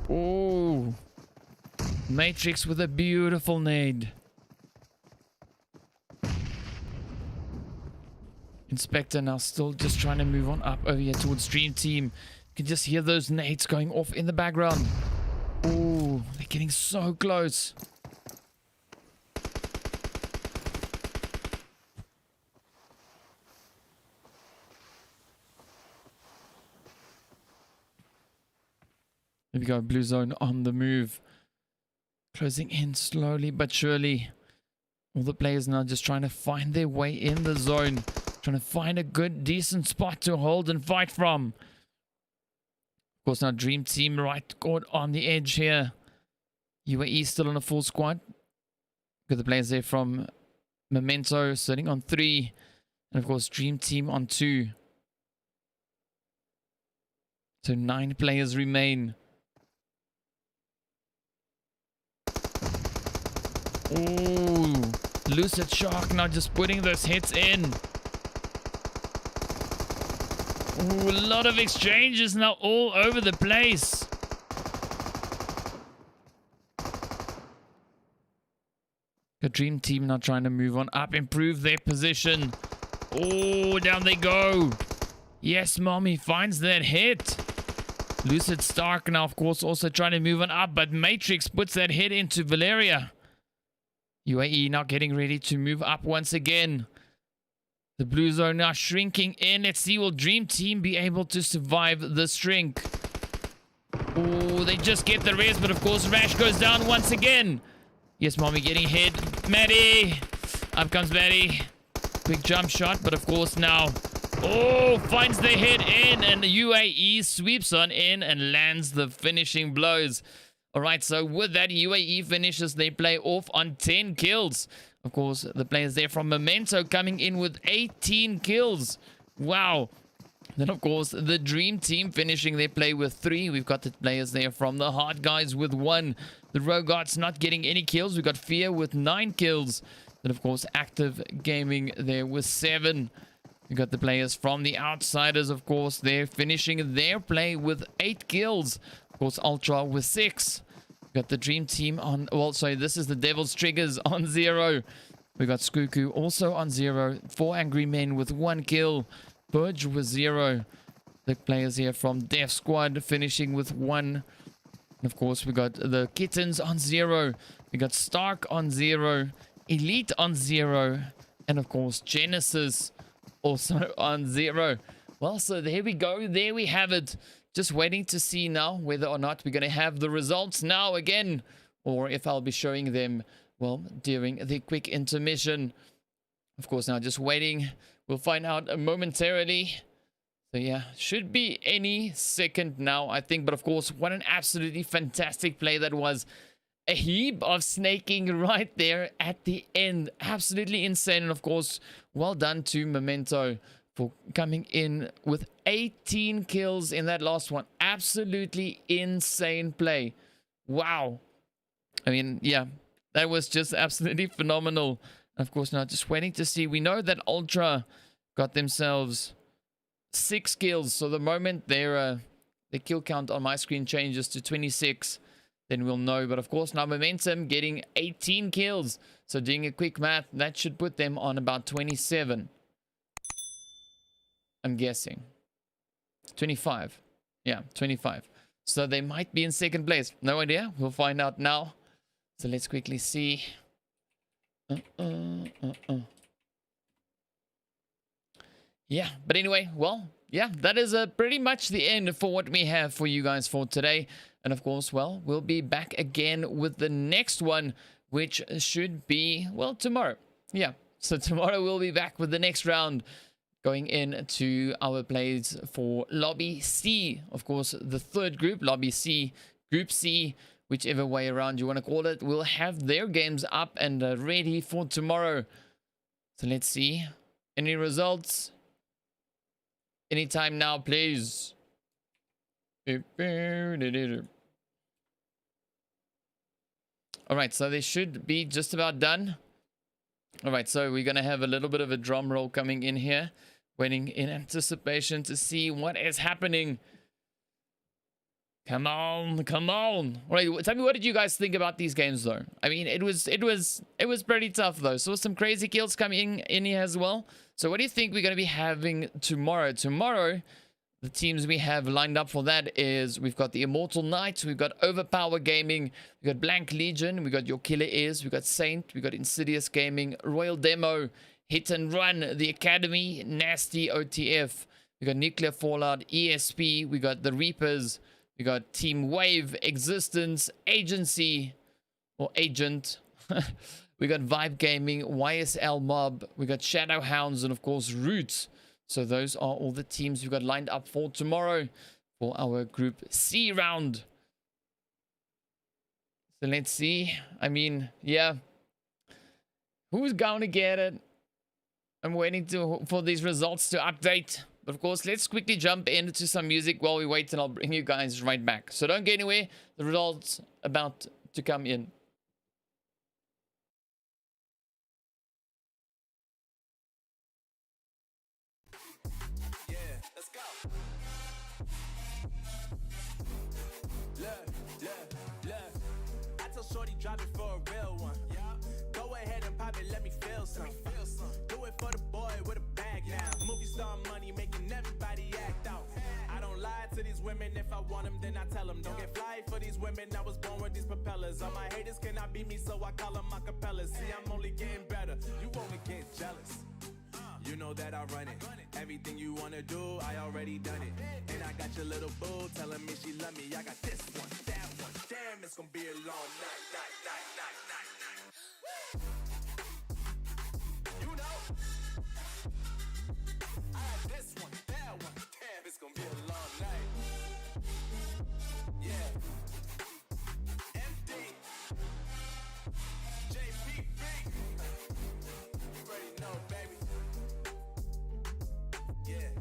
Oh, Matrix with a beautiful nade. Inspector now still just trying to move on up over here towards Dream Team. You can just hear those nades going off in the background. Oh, they're getting so close. There we go, blue zone on the move. Closing in slowly but surely. All the players now just trying to find their way in the zone. Trying to find a good, decent spot to hold and fight from. Of course, now Dream Team right caught on the edge here. UAE still on a full squad. Got the players there from Memento sitting on 3. And of course, Dream Team on 2. So 9 players remain. Ooh, Lucid Shark now just putting those hits in. Ooh, a lot of exchanges now all over the place. The Dream Team now trying to move on up, improve their position. Oh, down they go. Yes, Mommy finds that hit. Lucid Stark now, of course, also trying to move on up, but Matrix puts that hit into Valeria. UAE now getting ready to move up once again. The blue zone now shrinking in. Let's see, will Dream Team be able to survive the shrink? Oh, they just get the res, but of course Rash goes down once again. Yes, Mommy getting hit. Maddie. Up comes Maddie. Quick jump shot, but of course now. Oh, finds the hit in, and UAE sweeps on in and lands the finishing blows. Alright, so with that, UAE finishes their play off on 10 kills. Of course, the players there from Memento coming in with 18 kills. Wow. Then, of course, the Dream Team finishing their play with 3. We've got the players there from the Hard Guys with 1. The Rogots not getting any kills. We've got Fear with 9 kills. Then, of course, Active Gaming there with 7. We've got the players from the Outsiders, of course. They're finishing their play with 8 kills. Of course, Ultra with 6. Got the Dream Team on, well, sorry, this is the Devil's Triggers on 0. We got Skuku also on 0. 4 Angry Men with 1 kill. Purge with 0. The players here from Death Squad finishing with 1. And of course, we got the Kittens on 0. We got Stark on 0. Elite on 0. And of course, Genesis also on 0. Well, so there we go. There we have it. Just waiting to see now whether or not we're going to have the results now again, or if I'll be showing them, well, during the quick intermission. Of course, now just waiting. We'll find out momentarily. So yeah, should be any second now, I think. But of course, what an absolutely fantastic play that was. A heap of snaking right there at the end. Absolutely insane. And of course, well done to Memento for coming in with 18 kills in that last one. Absolutely insane play. Wow. I mean, yeah, that was just absolutely phenomenal. Of course, now just waiting to see. We know that Ultra got themselves 6 kills. So the moment their kill count on my screen changes to 26, then we'll know. But of course, now Momentum getting 18 kills. So doing a quick math, that should put them on about 27. I'm guessing 25. Yeah, 25. So they might be in second place. No idea. We'll find out now. So let's quickly see. Yeah, but anyway, well, yeah, that is pretty much the end for what we have for you guys for today. And of course, well, we'll be back again with the next one, which should be, well, tomorrow. Yeah, so tomorrow we'll be back with the next round, going into our plays for Lobby C. Of course, the third group, Lobby C, Group C, whichever way around you want to call it, will have their games up and ready for tomorrow. So let's see. Any results? Anytime now, please. Alright, so they should be just about done. Alright, so we're going to have a little bit of a drum roll coming in here. Waiting in anticipation to see what is happening. Come on, come on. All right, tell me, what did you guys think about these games though? I mean, it was pretty tough though. So some crazy kills coming in here as well. So what do you think we're going to be having tomorrow? Tomorrow, the teams we have lined up for that is we've got the Immortal Knights, we've got Overpower Gaming, we've got Blank Legion, we've got Your Killer Is, we've got Saint, we've got Insidious Gaming, Royal Demo, Hit and Run, The Academy, Nasty OTF, we got Nuclear Fallout, ESP, we got The Reapers, we got Team Wave, Existence, Agency, or Agent. We got Vibe Gaming, YSL Mob, we got Shadow Hounds, and of course Roots. So those are all the teams we've got lined up for tomorrow for our Group C round. So let's see. I mean, yeah. Who's going to get it? I'm waiting for these results to update. But of course, let's quickly jump into some music while we wait, and I'll bring you guys right back. So don't get anywhere. The results about to come in. Yeah, let's go. Look. I tell Shorty drop it for a real one. Yeah. Go ahead and pop it, let me feel some. Do it for the boy with a bag now. Movie star money making everybody act out. I don't lie to these women. If I want them, then I tell them. Don't get fly for these women. I was born with these propellers. All my haters cannot beat me, so I call them acapellas. See, I'm only getting better. You only get jealous. You know that I run it. Everything you wanna do, I already done it. And I got your little boo telling me she love me. I got this one, that one. Damn, it's gonna be a long night. You know, I got this one, that one. Damn, it's gonna be a long night. Yeah. MD. JPB. You already know, baby. Yeah.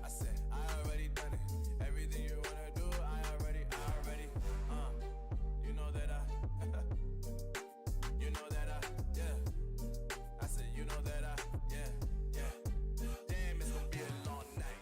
I said, I already done it. Everything you wanna do, I already. You know that yeah. I said, you know that yeah. Damn, it's gonna be a long night.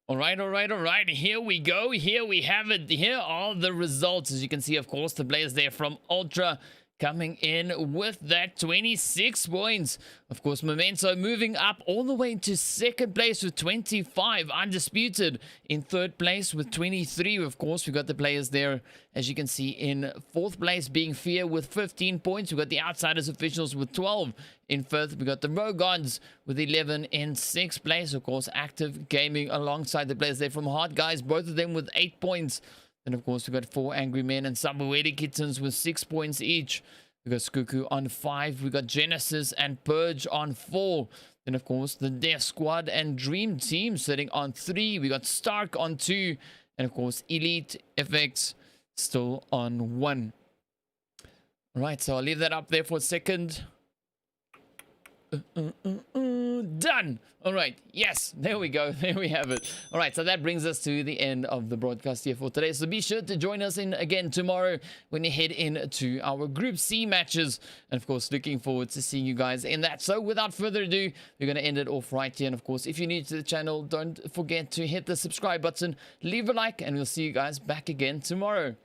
All right. Here we go. Here we have it. Here are the results. As you can see, of course, the players there from Ultra coming in with that 26 points. Of course, Memento moving up all the way into second place with 25. Undisputed in third place with 23. Of course, we've got the players there, as you can see, in fourth place being Fear with 15 points. We've got the Outsiders Officials with 12 in fifth. We've got the Rogons with 11 in sixth place. Of course, Active Gaming alongside the players there from Hard Guys, both of them with 8 points. And of course, we've got 4 Angry Men and Subway Kittens with 6 points each. We've got Skuku on 5. We've got Genesis and Purge on 4. Then, of course, the Death Squad and Dream Team sitting on 3. We got Stark on 2. And, of course, Elite FX still on 1. All right, so I'll leave that up there for a second. Done. All right, yes, there we go. There we have it. All right, so that brings us to the end of the broadcast here for today. So be sure to join us in again tomorrow when you head into our Group C matches. And of course, looking forward to seeing you guys in that. So without further ado, we're going to end it off right here. And of course, if you're new to the channel, don't forget to hit the subscribe button, leave a like, and we'll see you guys back again tomorrow.